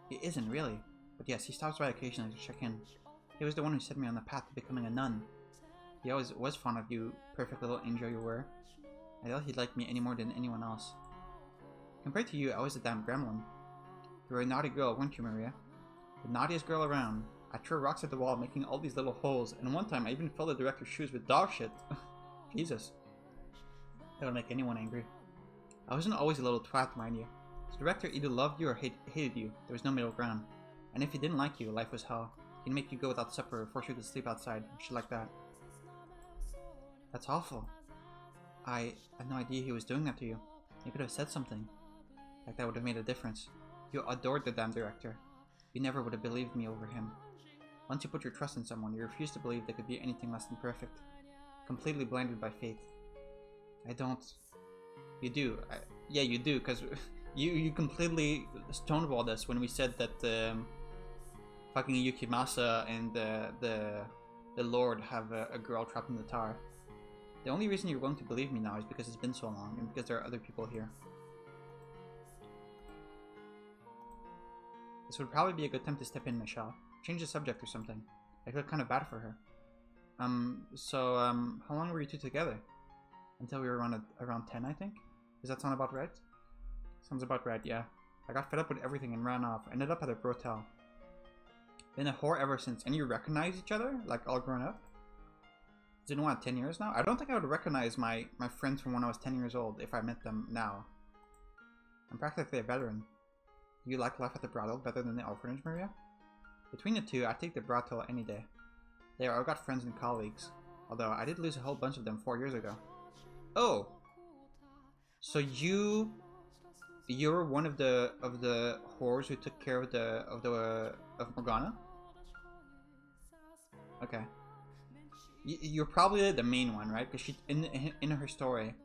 He isn't, really. But yes, he stops by occasionally to check in. He was the one who set me on the path to becoming a nun. He always was fond of you, perfect little angel you were. I doubt he'd like me any more than anyone else. Compared to you, I was a damn gremlin. You were a naughty girl, weren't you, Maria? The naughtiest girl around. I threw rocks at the wall, making all these little holes, and one time I even filled the director's shoes with dog shit. Jesus. That would make anyone angry. I wasn't always a little twat, mind you. The director either loved you or hated you. There was no middle ground. And if he didn't like you, life was hell. He'd make you go without supper or force you to sleep outside, and shit like that. That's awful. I had no idea he was doing that to you. He could have said something. Like that would have made a difference. You adored the damn director. You never would have believed me over him. Once you put your trust in someone, you refuse to believe they could be anything less than perfect. Completely blinded by fate. I don't... You do. Yeah, you do, because you completely stonewalled us when we said that fucking Yukimasa and the Lord have a girl trapped in the tower. The only reason you're willing to believe me now is because it's been so long, and because there are other people here. This would probably be a good time to step in, Michelle. Change the subject or something. I feel kind of bad for her. How long were you two together? Until we were around 10, I think? Does that sound about right? Sounds about right, yeah. I got fed up with everything and ran off. Ended up at a brothel. Been a whore ever since. And you recognize each other? Like, all grown up? It's been, what, 10 years now? I don't think I would recognize my friends from when I was 10 years old if I met them now. I'm practically a veteran. Do you like life at the brothel better than the orphanage, Maria? Between the two, I'd take the brothel any day. There, I've got friends and colleagues. Although, I did lose a whole bunch of them 4 years ago. Oh! So you're one of the whores who took care of Morgana? Okay. You're probably the main one, right? Because she in her story,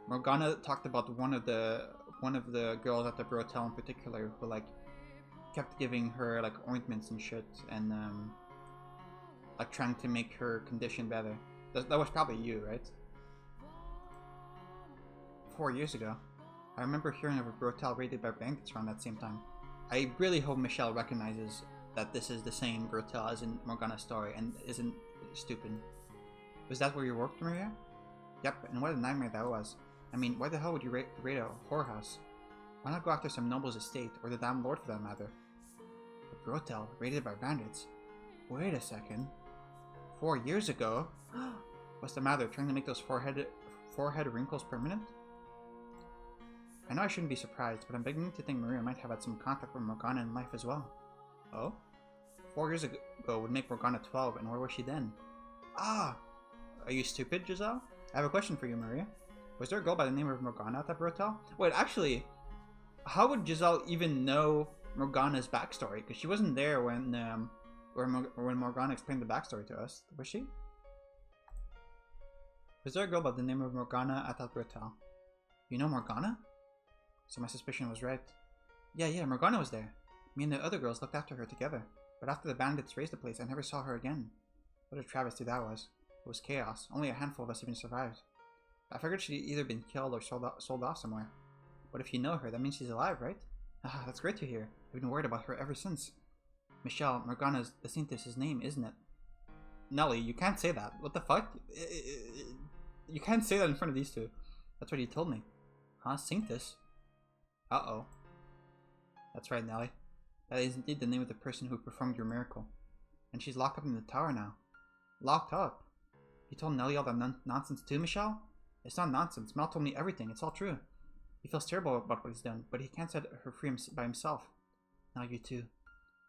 Morgana talked about one of the girls at the brothel in particular who like kept giving her like ointments and shit and like trying to make her condition better. That was probably you, right? 4 years ago. I remember hearing of a brothel raided by bandits around that same time. I really hope Michelle recognizes that this is the same brothel as in Morgana's story and isn't stupid. Was that where you worked, Maria? Yep, and what a nightmare that was. I mean, why the hell would you raid a whorehouse? Why not go after some noble's estate, or the damn lord for that matter? A brothel raided by bandits? Wait a second. 4 years ago? What's the matter, trying to make those forehead wrinkles permanent? I know I shouldn't be surprised, but I'm beginning to think Maria might have had some contact with Morgana in life as well. Oh? 4 years ago would make Morgana 12, and where was she then? Ah! Are you stupid, Giselle? I have a question for you, Maria. Was there a girl by the name of Morgana at that brothel? Wait, actually, how would Giselle even know Morgana's backstory? Because she wasn't there when Morgana explained the backstory to us, was she? Was there a girl by the name of Morgana at that brothel? You know Morgana? So my suspicion was right. Yeah, Morgana was there. Me and the other girls looked after her together. But after the bandits raised the place, I never saw her again. What a travesty that was. It was chaos. Only a handful of us even survived. I figured she'd either been killed or sold off somewhere. But if you know her, that means she's alive, right? Ah, that's great to hear. I've been worried about her ever since. Michelle, Morgana's the Saintess's name, isn't it? Nellie, you can't say that. What the fuck? You can't say that in front of these two. That's what he told me. Huh? Saintess? Uh-oh. That's right, Nellie. That is indeed the name of the person who performed your miracle. And she's locked up in the tower now. Locked up? You told Nellie all that nonsense too, Michelle? It's not nonsense. Mel told me everything. It's all true. He feels terrible about what he's done, but he can't set her free by himself. Now you too.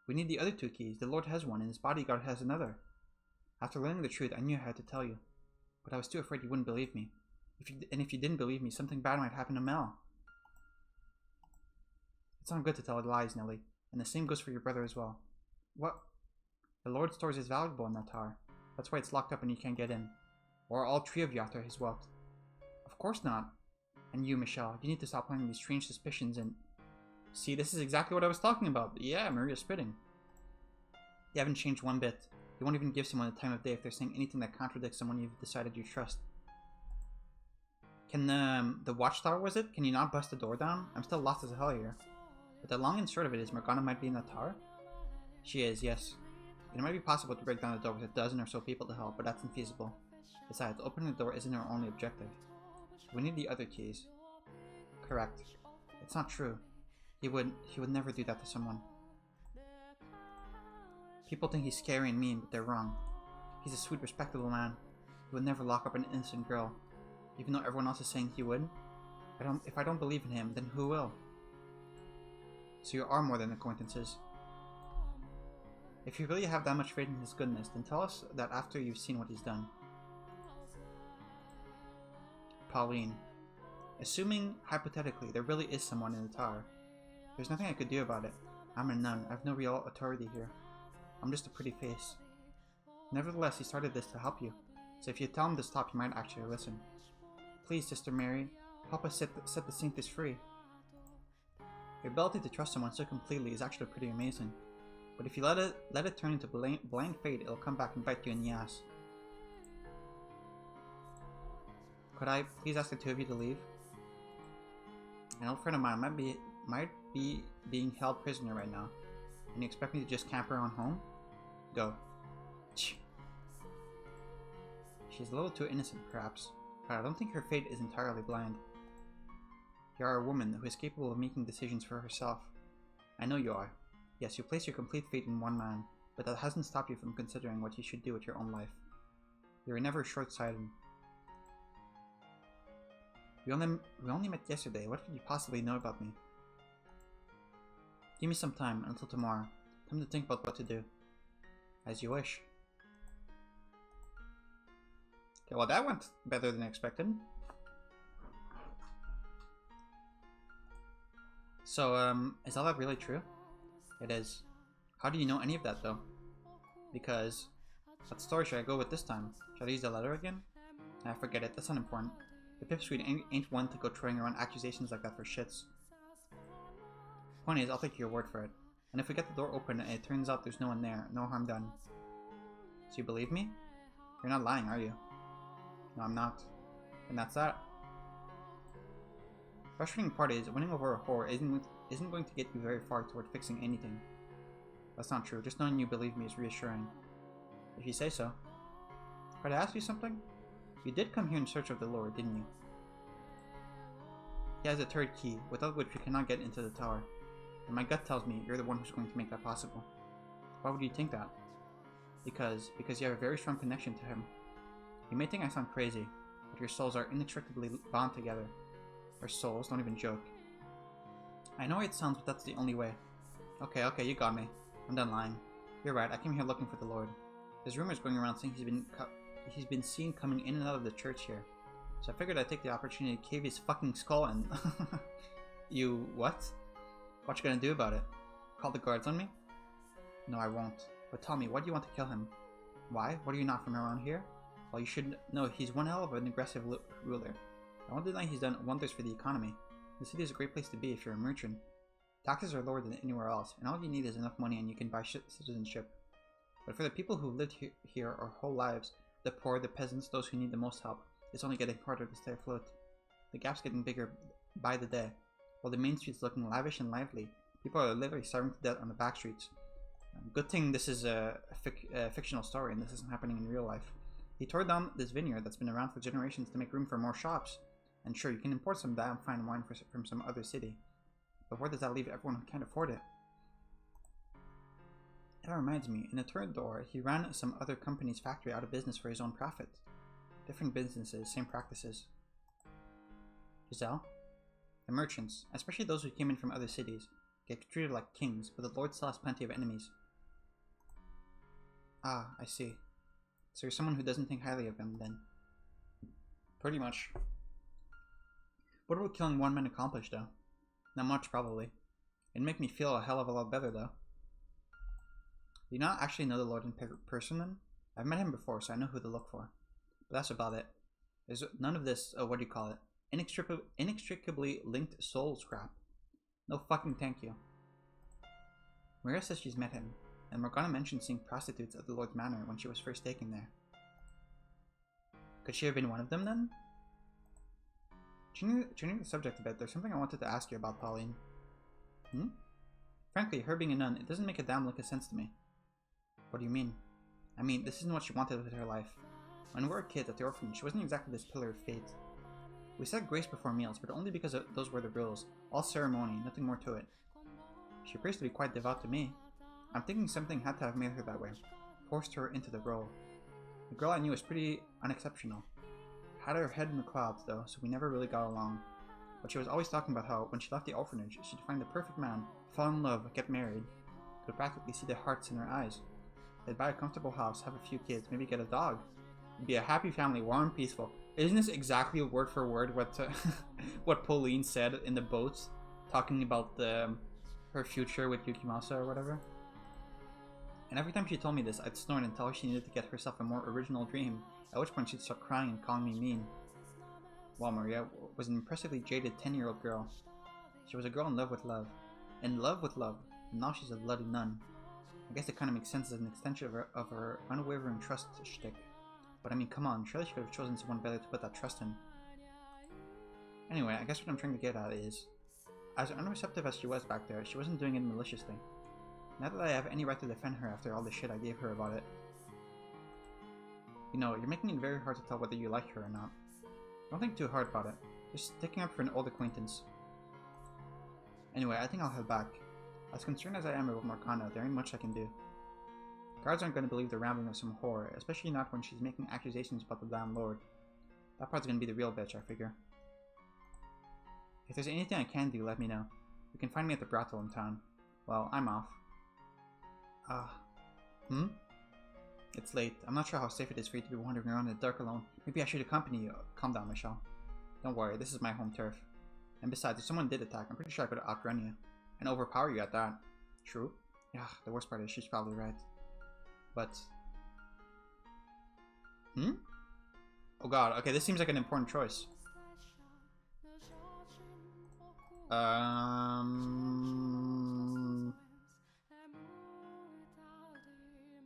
We need the other 2 keys. The Lord has one, and his bodyguard has another. After learning the truth, I knew I had to tell you. But I was too afraid you wouldn't believe me. If you didn't believe me, something bad might happen to Mel. It's not good to tell lies, Nellie. And the same goes for your brother as well. What? The Lord stores his valuable in that tower. That's why it's locked up and you can't get in. Or all 3 of you after his wealth. Of course not. And you, Michelle, you need to stop planning these strange suspicions and... See, this is exactly what I was talking about. Yeah, Maria's spitting. You haven't changed one bit. You won't even give someone the time of day if they're saying anything that contradicts someone you've decided you trust. Can the watchtower, was it? Can you not bust the door down? I'm still lost as hell here. But the long and short of it is Morgana might be in that tower? She is, yes. It might be possible to break down the door with a dozen or so people to help, but that's infeasible. Besides, opening the door isn't our only objective. We need the other keys. Correct. It's not true. He would never do that to someone. People think he's scary and mean, but they're wrong. He's a sweet, respectable man. He would never lock up an innocent girl. Even though everyone else is saying he would. If I don't believe in him, then who will? So you are more than acquaintances. If you really have that much faith in his goodness, then tell us that after you've seen what he's done. Pauline. Assuming, hypothetically, there really is someone in the tower. There's nothing I could do about it. I'm a nun. I have no real authority here. I'm just a pretty face. Nevertheless, he started this to help you. So if you tell him to stop, he might actually listen. Please, Sister Mary, help us set the Saintess free. Your ability to trust someone so completely is actually pretty amazing. But if you let it turn into blind fate, it'll come back and bite you in the ass. Could I please ask the two of you to leave? An old friend of mine might be being held prisoner right now. And you expect me to just camp around home? Go. She's a little too innocent, perhaps, but I don't think her fate is entirely blind. You are a woman who is capable of making decisions for herself. I know you are. Yes, you place your complete faith in one man, but that hasn't stopped you from considering what you should do with your own life. You were never short-sighted. We only met yesterday. What could you possibly know about me? Give me some time until tomorrow. Time to think about what to do. As you wish. Okay, well that went better than expected. So, is all that really true? It is. How do you know any of that, though? Because, what story should I go with this time? Should I use the letter again? Ah, forget it, that's not important. The pipsqueak ain't one to go throwing around accusations like that for shits. Point is, I'll take your word for it. And if we get the door open and it turns out there's no one there, no harm done. So you believe me? You're not lying, are you? No, I'm not. And that's that. Frustrating part is, winning over a whore isn't going to get you very far toward fixing anything. That's not true. Just knowing you believe me is reassuring. If you say so. Could I ask you something? You did come here in search of the Lord, didn't you? He has a third key, without which we cannot get into the tower. And my gut tells me you're the one who's going to make that possible. Why would you think that? Because you have a very strong connection to him. You may think I sound crazy, but your souls are inextricably bound together. Our souls, don't even joke. I know it sounds, but that's the only way. Okay, you got me. I'm done lying. You're right, I came here looking for the Lord. There's rumors going around saying he's been seen coming in and out of the church here. So I figured I'd take the opportunity to cave his fucking skull in. You what? What you gonna do about it? Call the guards on me? No, I won't. But tell me, why do you want to kill him? Why? What are you not from around here? Well, you should know he's one hell of an aggressive ruler. I won't deny he's done wonders for the economy. The city is a great place to be if you're a merchant. Taxes are lower than anywhere else, and all you need is enough money and you can buy citizenship. But for the people who lived here our whole lives, the poor, the peasants, those who need the most help, it's only getting harder to stay afloat. The gap's getting bigger by the day. While the main street's looking lavish and lively, people are literally starving to death on the back streets. Good thing this is a fictional story and this isn't happening in real life. He tore down this vineyard that's been around for generations to make room for more shops. And sure, you can import some damn fine wine from some other city. But where does that leave everyone who can't afford it? That reminds me, in the third door, he ran some other company's factory out of business for his own profit. Different businesses, same practices. Giselle? The merchants, especially those who came in from other cities, get treated like kings, but the Lord still has plenty of enemies. Ah, I see. So you're someone who doesn't think highly of him, then? Pretty much. What would killing one man accomplish, though? Not much, probably. It'd make me feel a hell of a lot better, though. Do you not actually know the Lord in person, then? I've met him before, so I know who to look for. But that's about it. There's none of this, what do you call it? Inextricably linked souls crap. No fucking thank you. Maria says she's met him. and Morgana mentioned seeing prostitutes at the Lord's Manor when she was first taken there. Could she have been one of them then? Changing the subject a bit, there's something I wanted to ask you about, Pauline. Hmm? Frankly, her being a nun, it doesn't make a damn lick of sense to me. What do you mean? I mean, this isn't what she wanted with her life. When we were kids at the orphanage, she wasn't exactly this pillar of fate. We said grace before meals, but only because those were the rules. All ceremony, nothing more to it. She appears to be quite devout to me. I'm thinking something had to have made her that way. Forced her into the role. The girl I knew was pretty unexceptional. Had her head in the clouds, though, so we never really got along. But she was always talking about how, when she left the orphanage, she'd find the perfect man, fall in love, get married. Could practically see the hearts in her eyes. They'd buy a comfortable house, have a few kids, maybe get a dog. It'd be a happy family, warm, peaceful. Isn't this exactly word for word what what Pauline said in the boat, talking about her future with Yukimasa or whatever? And every time she told me this, I'd snort and tell her she needed to get herself a more original dream, at which point she'd start crying and calling me mean. Well, Maria was an impressively jaded 10-year-old girl. She was a girl in love with love. In love with love, and now she's a bloody nun. I guess it kind of makes sense as an extension of her unwavering trust shtick. But I mean, come on, surely she could have chosen someone better to put that trust in. Anyway, I guess what I'm trying to get at is, as unreceptive as she was back there, she wasn't doing it maliciously. Not that I have any right to defend her after all the shit I gave her about it. You know, you're making it very hard to tell whether you like her or not. Don't think too hard about it. Just sticking up for an old acquaintance. Anyway, I think I'll head back. As concerned as I am about Morgana, there ain't much I can do. Guards aren't going to believe the rambling of some whore, especially not when she's making accusations about the landlord. That part's going to be the real bitch, I figure. If there's anything I can do, let me know. You can find me at the brothel in town. Well, I'm off. It's late. I'm not sure how safe it is for you to be wandering around in the dark alone. Maybe I should accompany you. Calm down, Michelle. Don't worry, this is my home turf. And besides, if someone did attack, I'm pretty sure I could outrun you. And overpower you at that. True? Yeah, the worst part is she's probably right. But... Oh god, okay, this seems like an important choice.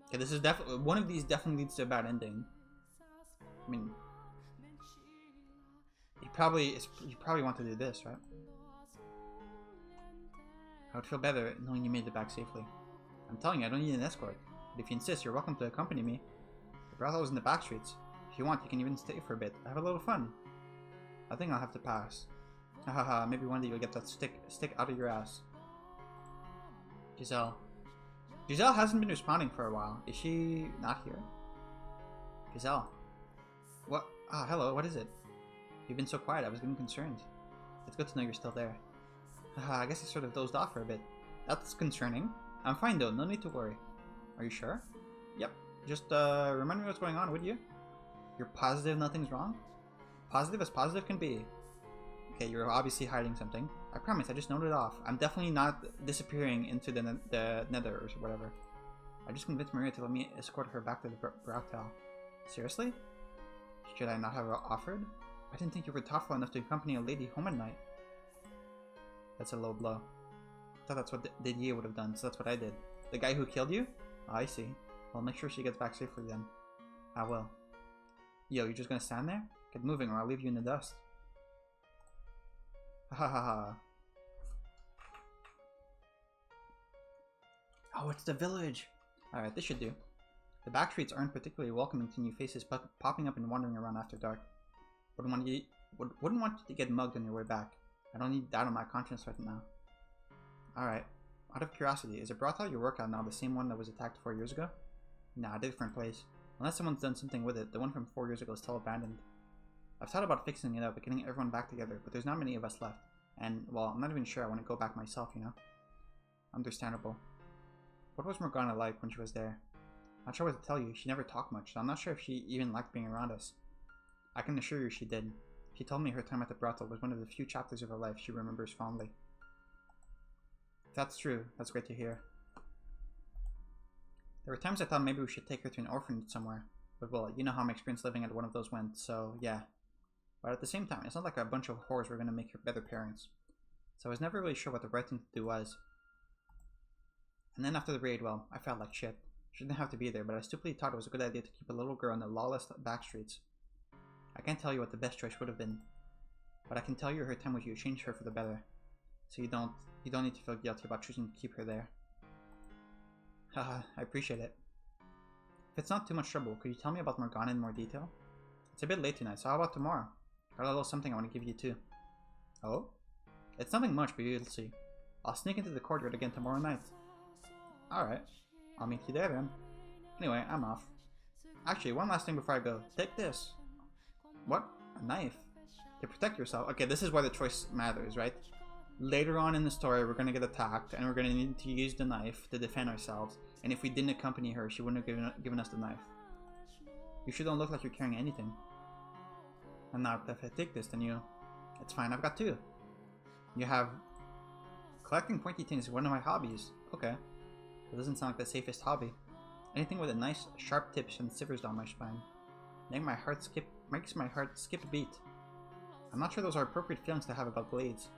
Okay, this is definitely... One of these definitely leads to a bad ending. I mean... You probably want to do this, right? I would feel better knowing you made it back safely. I'm telling you, I don't need an escort. But if you insist, you're welcome to accompany me. The brothel is in the back streets. If you want, you can even stay for a bit. Have a little fun. I think I'll have to pass. Hahaha, maybe one day you'll get that stick out of your ass. Giselle. Giselle hasn't been responding for a while. Is she not here? Giselle. What? Ah, hello, what is it? You've been so quiet, I was getting concerned. It's good to know you're still there. Haha, I guess I sort of dozed off for a bit. That's concerning. I'm fine though, no need to worry. Are you sure? Yep. Just remind me what's going on, would you? You're positive nothing's wrong? Positive as positive can be. Okay, you're obviously hiding something. I promise, I just noted it off. I'm definitely not disappearing into the nether or whatever. I just convinced Maria to let me escort her back to the brothel. Seriously? Should I not have offered? I didn't think you were thoughtful enough to accompany a lady home at night. That's a low blow. I thought that's what Didier would have done, so that's what I did. The guy who killed you? Oh, I see. Well, make sure she gets back safely then. I will. Yo, you're just gonna stand there? Get moving or I'll leave you in the dust. Ha ha ha. Oh, it's the village! Alright, this should do. The back streets aren't particularly welcoming to new faces popping up and wandering around after dark. Wouldn't want you to get mugged on your way back. I don't need that on my conscience right now. Alright. Out of curiosity, is the brothel you work at now the same one that was attacked 4 years ago? Nah, a different place. Unless someone's done something with it, the one from 4 years ago is still abandoned. I've thought about fixing it up and getting everyone back together, but there's not many of us left. And, well, I'm not even sure I want to go back myself, you know? Understandable. What was Morgana like when she was there? Not sure what to tell you, she never talked much, so I'm not sure if she even liked being around us. I can assure you she did. She told me her time at the brothel was one of the few chapters of her life she remembers fondly. If that's true, that's great to hear. There were times I thought maybe we should take her to an orphanage somewhere, but well, you know how my experience living at one of those went, so yeah. But at the same time, it's not like a bunch of whores were going to make her better parents. So I was never really sure what the right thing to do was. And then after the raid, well, I felt like shit. She didn't have to be there, but I stupidly thought it was a good idea to keep a little girl in the lawless back streets. I can't tell you what the best choice would have been, but I can tell you her time with you changed her for the better. So you don't need to feel guilty about choosing to keep her there. Haha, I appreciate it. If it's not too much trouble, could you tell me about Morgana in more detail? It's a bit late tonight, so how about tomorrow? Got a little something I want to give you too. Oh? It's nothing much, but you'll see. I'll sneak into the courtyard again tomorrow night. Alright. I'll meet you there then. Anyway, I'm off. Actually, one last thing before I go. Take this. What? A knife? To protect yourself? Okay, this is why the choice matters, right? Later on in the story, we're going to get attacked, and we're going to need to use the knife to defend ourselves. And if we didn't accompany her, she wouldn't have given us the knife. You sure don't look like you're carrying anything. I'm not. If I take this, then you... It's fine, I've got two. You have... Collecting pointy things is one of my hobbies. Okay. That doesn't sound like the safest hobby. Anything with a nice, sharp tip and shivers down my spine. Makes my heart skip a beat. I'm not sure those are appropriate feelings to have about blades.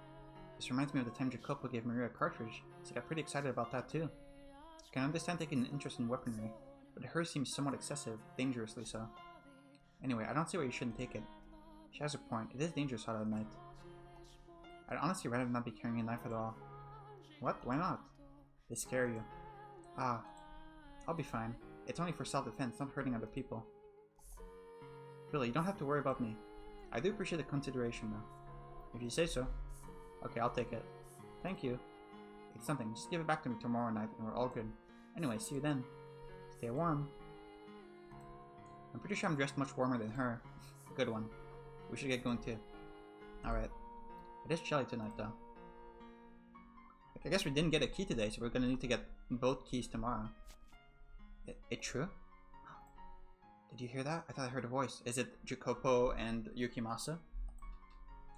This reminds me of the time Jacopo gave Maria a cartridge, so I got pretty excited about that too. I can understand taking an interest in weaponry, but hers seems somewhat excessive, dangerously so. Anyway, I don't see why you shouldn't take it. She has a point, it is dangerous out at night. I'd honestly rather not be carrying a knife at all. What? Why not? They scare you. Ah, I'll be fine. It's only for self-defense, not hurting other people. Really, you don't have to worry about me. I do appreciate the consideration though. If you say so. Okay, I'll take it. Thank you. It's nothing, just give it back to me tomorrow night and we're all good. Anyway, see you then. Stay warm. I'm pretty sure I'm dressed much warmer than her. Good one. We should get going too. Alright. It is chilly tonight though. I guess we didn't get a key today, so we're gonna need to get both keys tomorrow. It true? Did you hear that? I thought I heard a voice. Is it Jacopo and Yukimasa?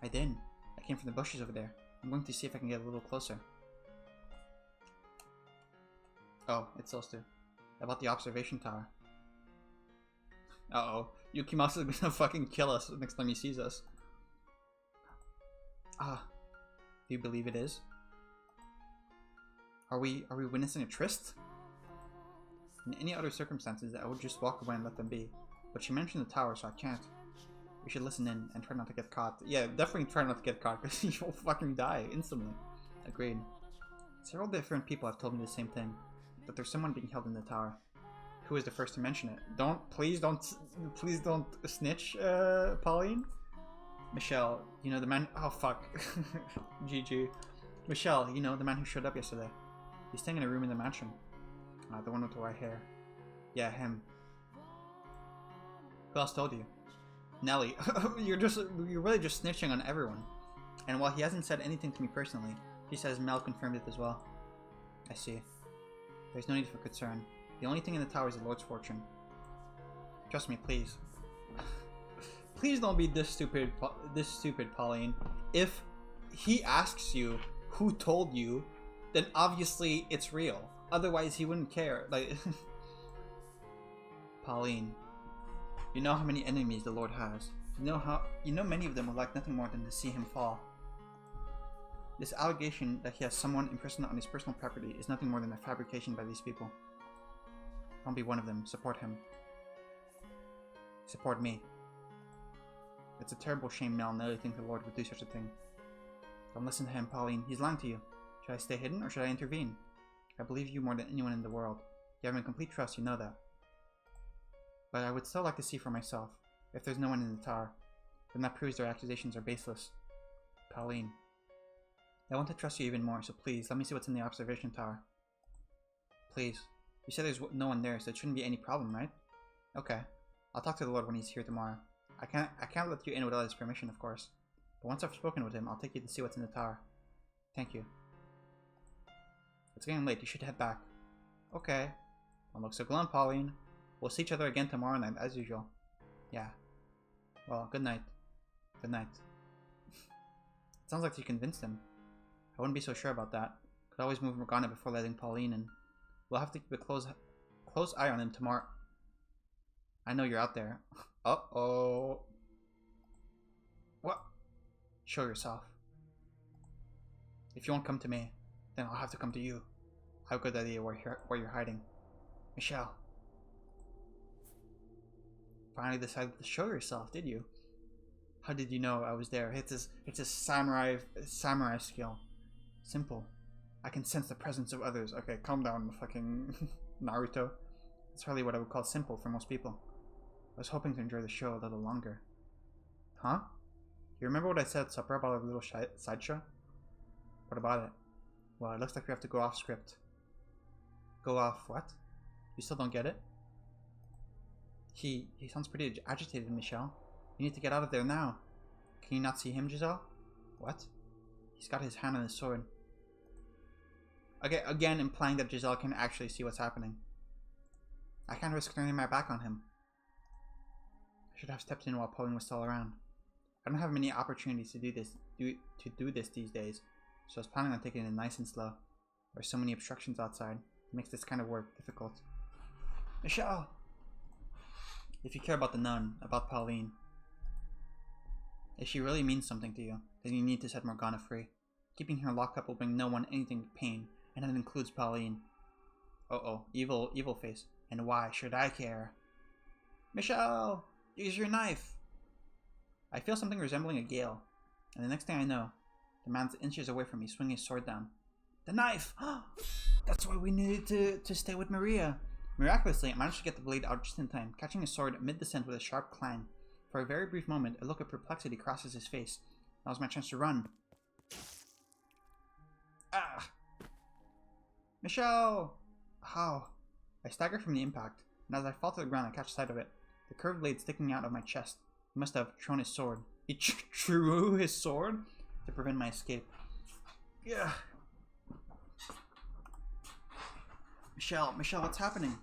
I did. I came from the bushes over there. I'm going to see if I can get a little closer. Oh, it's those two. About the observation tower. Uh-oh. Yukimasa's gonna fucking kill us next time he sees us. Ah. Do you believe it is? Are we witnessing a tryst? In any other circumstances, I would just walk away and let them be. But she mentioned the tower, so I can't. We should listen in and try not to get caught. Yeah, definitely try not to get caught, because you'll fucking die instantly. Agreed. Several different people have told me the same thing. That there's someone being held in the tower. Who is the first to mention it? Please don't snitch, Pauline? Michelle, you know the man... Oh, fuck. GG. Michelle, you know, the man who showed up yesterday. He's staying in a room in the mansion. The one with the white hair. Yeah, him. Who else told you? Nellie. You're really just snitching on everyone. And while he hasn't said anything to me personally, he says Mel confirmed it as well. I see. There's no need for concern. The only thing in the tower is the Lord's fortune. Trust me, please. Please don't be this stupid, Pauline. If he asks you who told you, then obviously it's real. Otherwise, he wouldn't care. Like, Pauline, you know how many enemies the Lord has. You know many of them would like nothing more than to see him fall. This allegation that he has someone imprisoned on his personal property is nothing more than a fabrication by these people. Don't be one of them. Support him. Support me. It's a terrible shame Mel and Nellie think the Lord would do such a thing. Don't listen to him, Pauline. He's lying to you. Should I stay hidden or should I intervene? I believe you more than anyone in the world. You have my complete trust, you know that. But I would still like to see for myself. If there's no one in the tower, then that proves their accusations are baseless. Pauline. I want to trust you even more, so please, let me see what's in the observation tower. Please. You said there's no one there, so it shouldn't be any problem, right? Okay. I'll talk to the Lord when he's here tomorrow. I can't let you in without his permission, of course. But once I've spoken with him, I'll take you to see what's in the tower. Thank you. It's getting late, you should head back. Okay. Don't look so glum, Pauline. We'll see each other again tomorrow night, as usual. Yeah. Well, good night. Good night. It sounds like you convinced him. I wouldn't be so sure about that. Could always move Morgana before letting Pauline in. We'll have to keep a close eye on him tomorrow. I know you're out there. Uh-oh. What? Show yourself. If you won't come to me, then I'll have to come to you. have a good idea where you're hiding. Michelle. Finally decided to show yourself, did you? How did you know I was there? It's a samurai skill. Simple. I can sense the presence of others. Okay, calm down, fucking Naruto. That's hardly what I would call simple for most people. I was hoping to enjoy the show a little longer. Huh? You remember what I said at supper about our little sideshow? What about it? Well, it looks like we have to go off script. Go off what? You still don't get it? He sounds pretty agitated, Michelle. You need to get out of there now. Can you not see him, Giselle? What? He's got his hand on his sword. Okay, again implying that Giselle can actually see what's happening. I can't risk turning my back on him. I should have stepped in while Pauline was still around. I don't have many opportunities to do this these days, so I was planning on taking it nice and slow. There are so many obstructions outside. It makes this kind of work difficult. Michelle! If you care about the nun, about Pauline, if she really means something to you, then you need to set Morgana free. Keeping her locked up will bring no one anything but pain, and that includes Pauline. Uh-oh, evil face. And why should I care? Michelle! Use your knife! I feel something resembling a gale, and the next thing I know, the man's inches away from me, swinging his sword down. The knife! That's why we needed to stay with Maria. Miraculously, I managed to get the blade out just in time, catching his sword mid-descent with a sharp clang. For a very brief moment, a look of perplexity crosses his face. That was my chance to run. Ah! Michelle! How? I stagger from the impact, and as I fall to the ground, I catch sight of it. The curved blade sticking out of my chest. He must have thrown his sword. He threw his sword to prevent my escape. Yeah. Michelle, what's happening?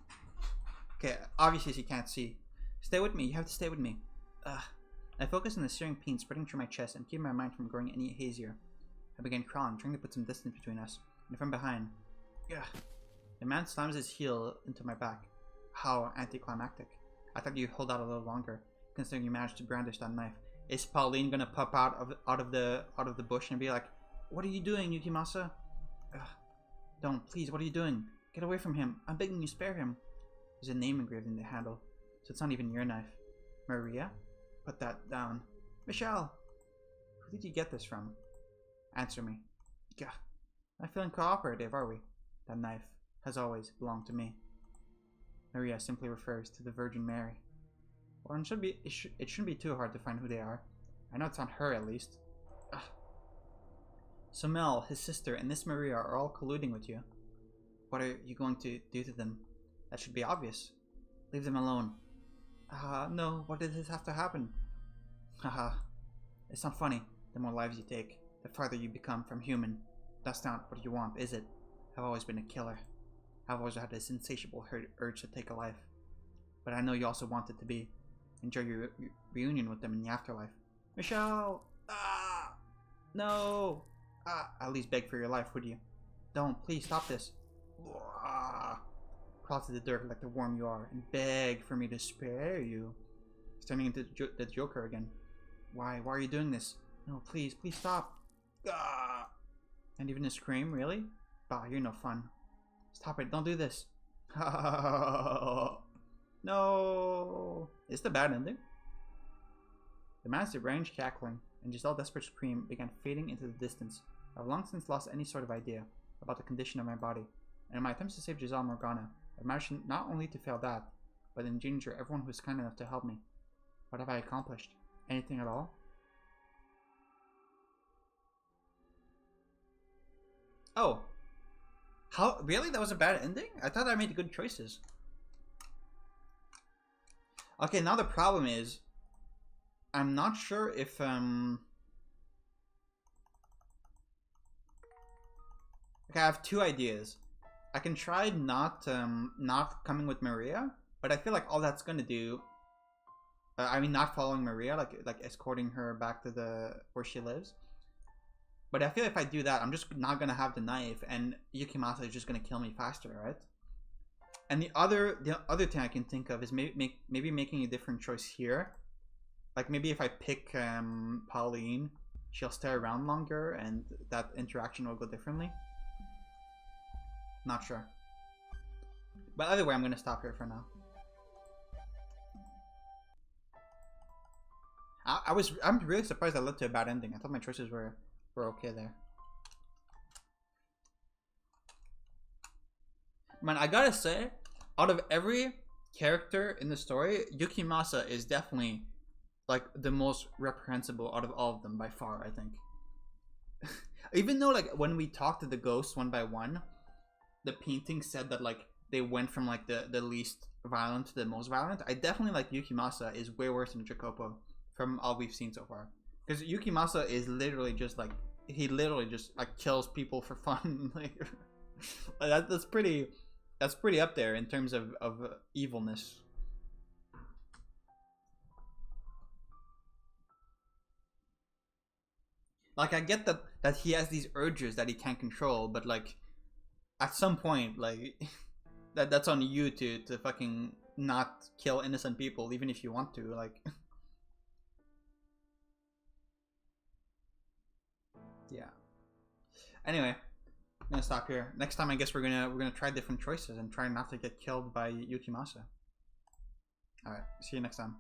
Okay, obviously she can't see. Stay with me. You have to stay with me. I focus on the searing pain spreading through my chest and keep my mind from growing any hazier. I began crawling, trying to put some distance between us. And from behind, the man slams his heel into my back. How anticlimactic. I thought you'd hold out a little longer, considering you managed to brandish that knife. Is Pauline gonna pop out of the bush and be like, "What are you doing, Yukimasa?" Don't, please. What are you doing? Get away from him. I'm begging you, spare him. There's a name engraved in the handle, so it's not even your knife. Maria? Put that down. Michelle! Who did you get this from? Answer me. Gah. Not feeling cooperative, are we? That knife has always belonged to me. Maria simply refers to the Virgin Mary. Well, it shouldn't be too hard to find who they are. I know it's not her, at least. Ugh. So Mel, his sister, and this Maria are all colluding with you. What are you going to do to them? That should be obvious. Leave them alone. No, why did this have to happen? Haha. It's not funny. The more lives you take, the farther you become from human. That's not what you want, is it? I've always been a killer. I've always had this insatiable urge to take a life. But I know you also want it to be. Enjoy your reunion with them in the afterlife. Michelle! No! At least beg for your life, would you? Don't, please stop this. Crawl to the dirt like the worm you are and beg for me to spare you. He's turning into the Joker again. Why are you doing this? No, please stop. And even a scream, really? Bah, you're no fun. Stop it, don't do this. No. Is the bad ending? The man's deranged cackling and Giselle's desperate scream began fading into the distance. I've long since lost any sort of idea about the condition of my body, and in my attempts to save Giselle Morgana, I've managed not only to fail that, but endanger everyone who is kind enough to help me. What have I accomplished? Anything at all? Oh. How? Really? That was a bad ending? I thought I made good choices. Okay, now the problem is, I'm not sure if, Okay, I have two ideas. I can try not coming with Maria, but I feel like all that's gonna do, I mean, not following Maria, like escorting her back to where she lives. But I feel if I do that, I'm just not gonna have the knife, and Yukimasa is just gonna kill me faster, right? And the other thing I can think of is maybe making a different choice here. Like maybe if I pick Pauline, she'll stay around longer, and that interaction will go differently. Not sure. But either way, I'm gonna stop here for now. I'm really surprised that led to a bad ending. I thought my choices were okay there. Man, I gotta say, out of every character in the story, Yukimasa is definitely like the most reprehensible out of all of them by far, I think. Even though like when we talked to the ghosts one by one, the painting said that like they went from like the least violent to the most violent. I definitely like Yukimasa is way worse than Jacopo from all we've seen so far. Because Yukimasa is literally just like he literally just like kills people for fun. Like that's pretty up there in terms of evilness. Like I get that he has these urges that he can't control, but like at some point like that's on you to fucking not kill innocent people even if you want to, like. Yeah. Anyway, I'm gonna stop here. Next time I guess we're gonna try different choices and try not to get killed by Yukimasa. Alright, see you next time.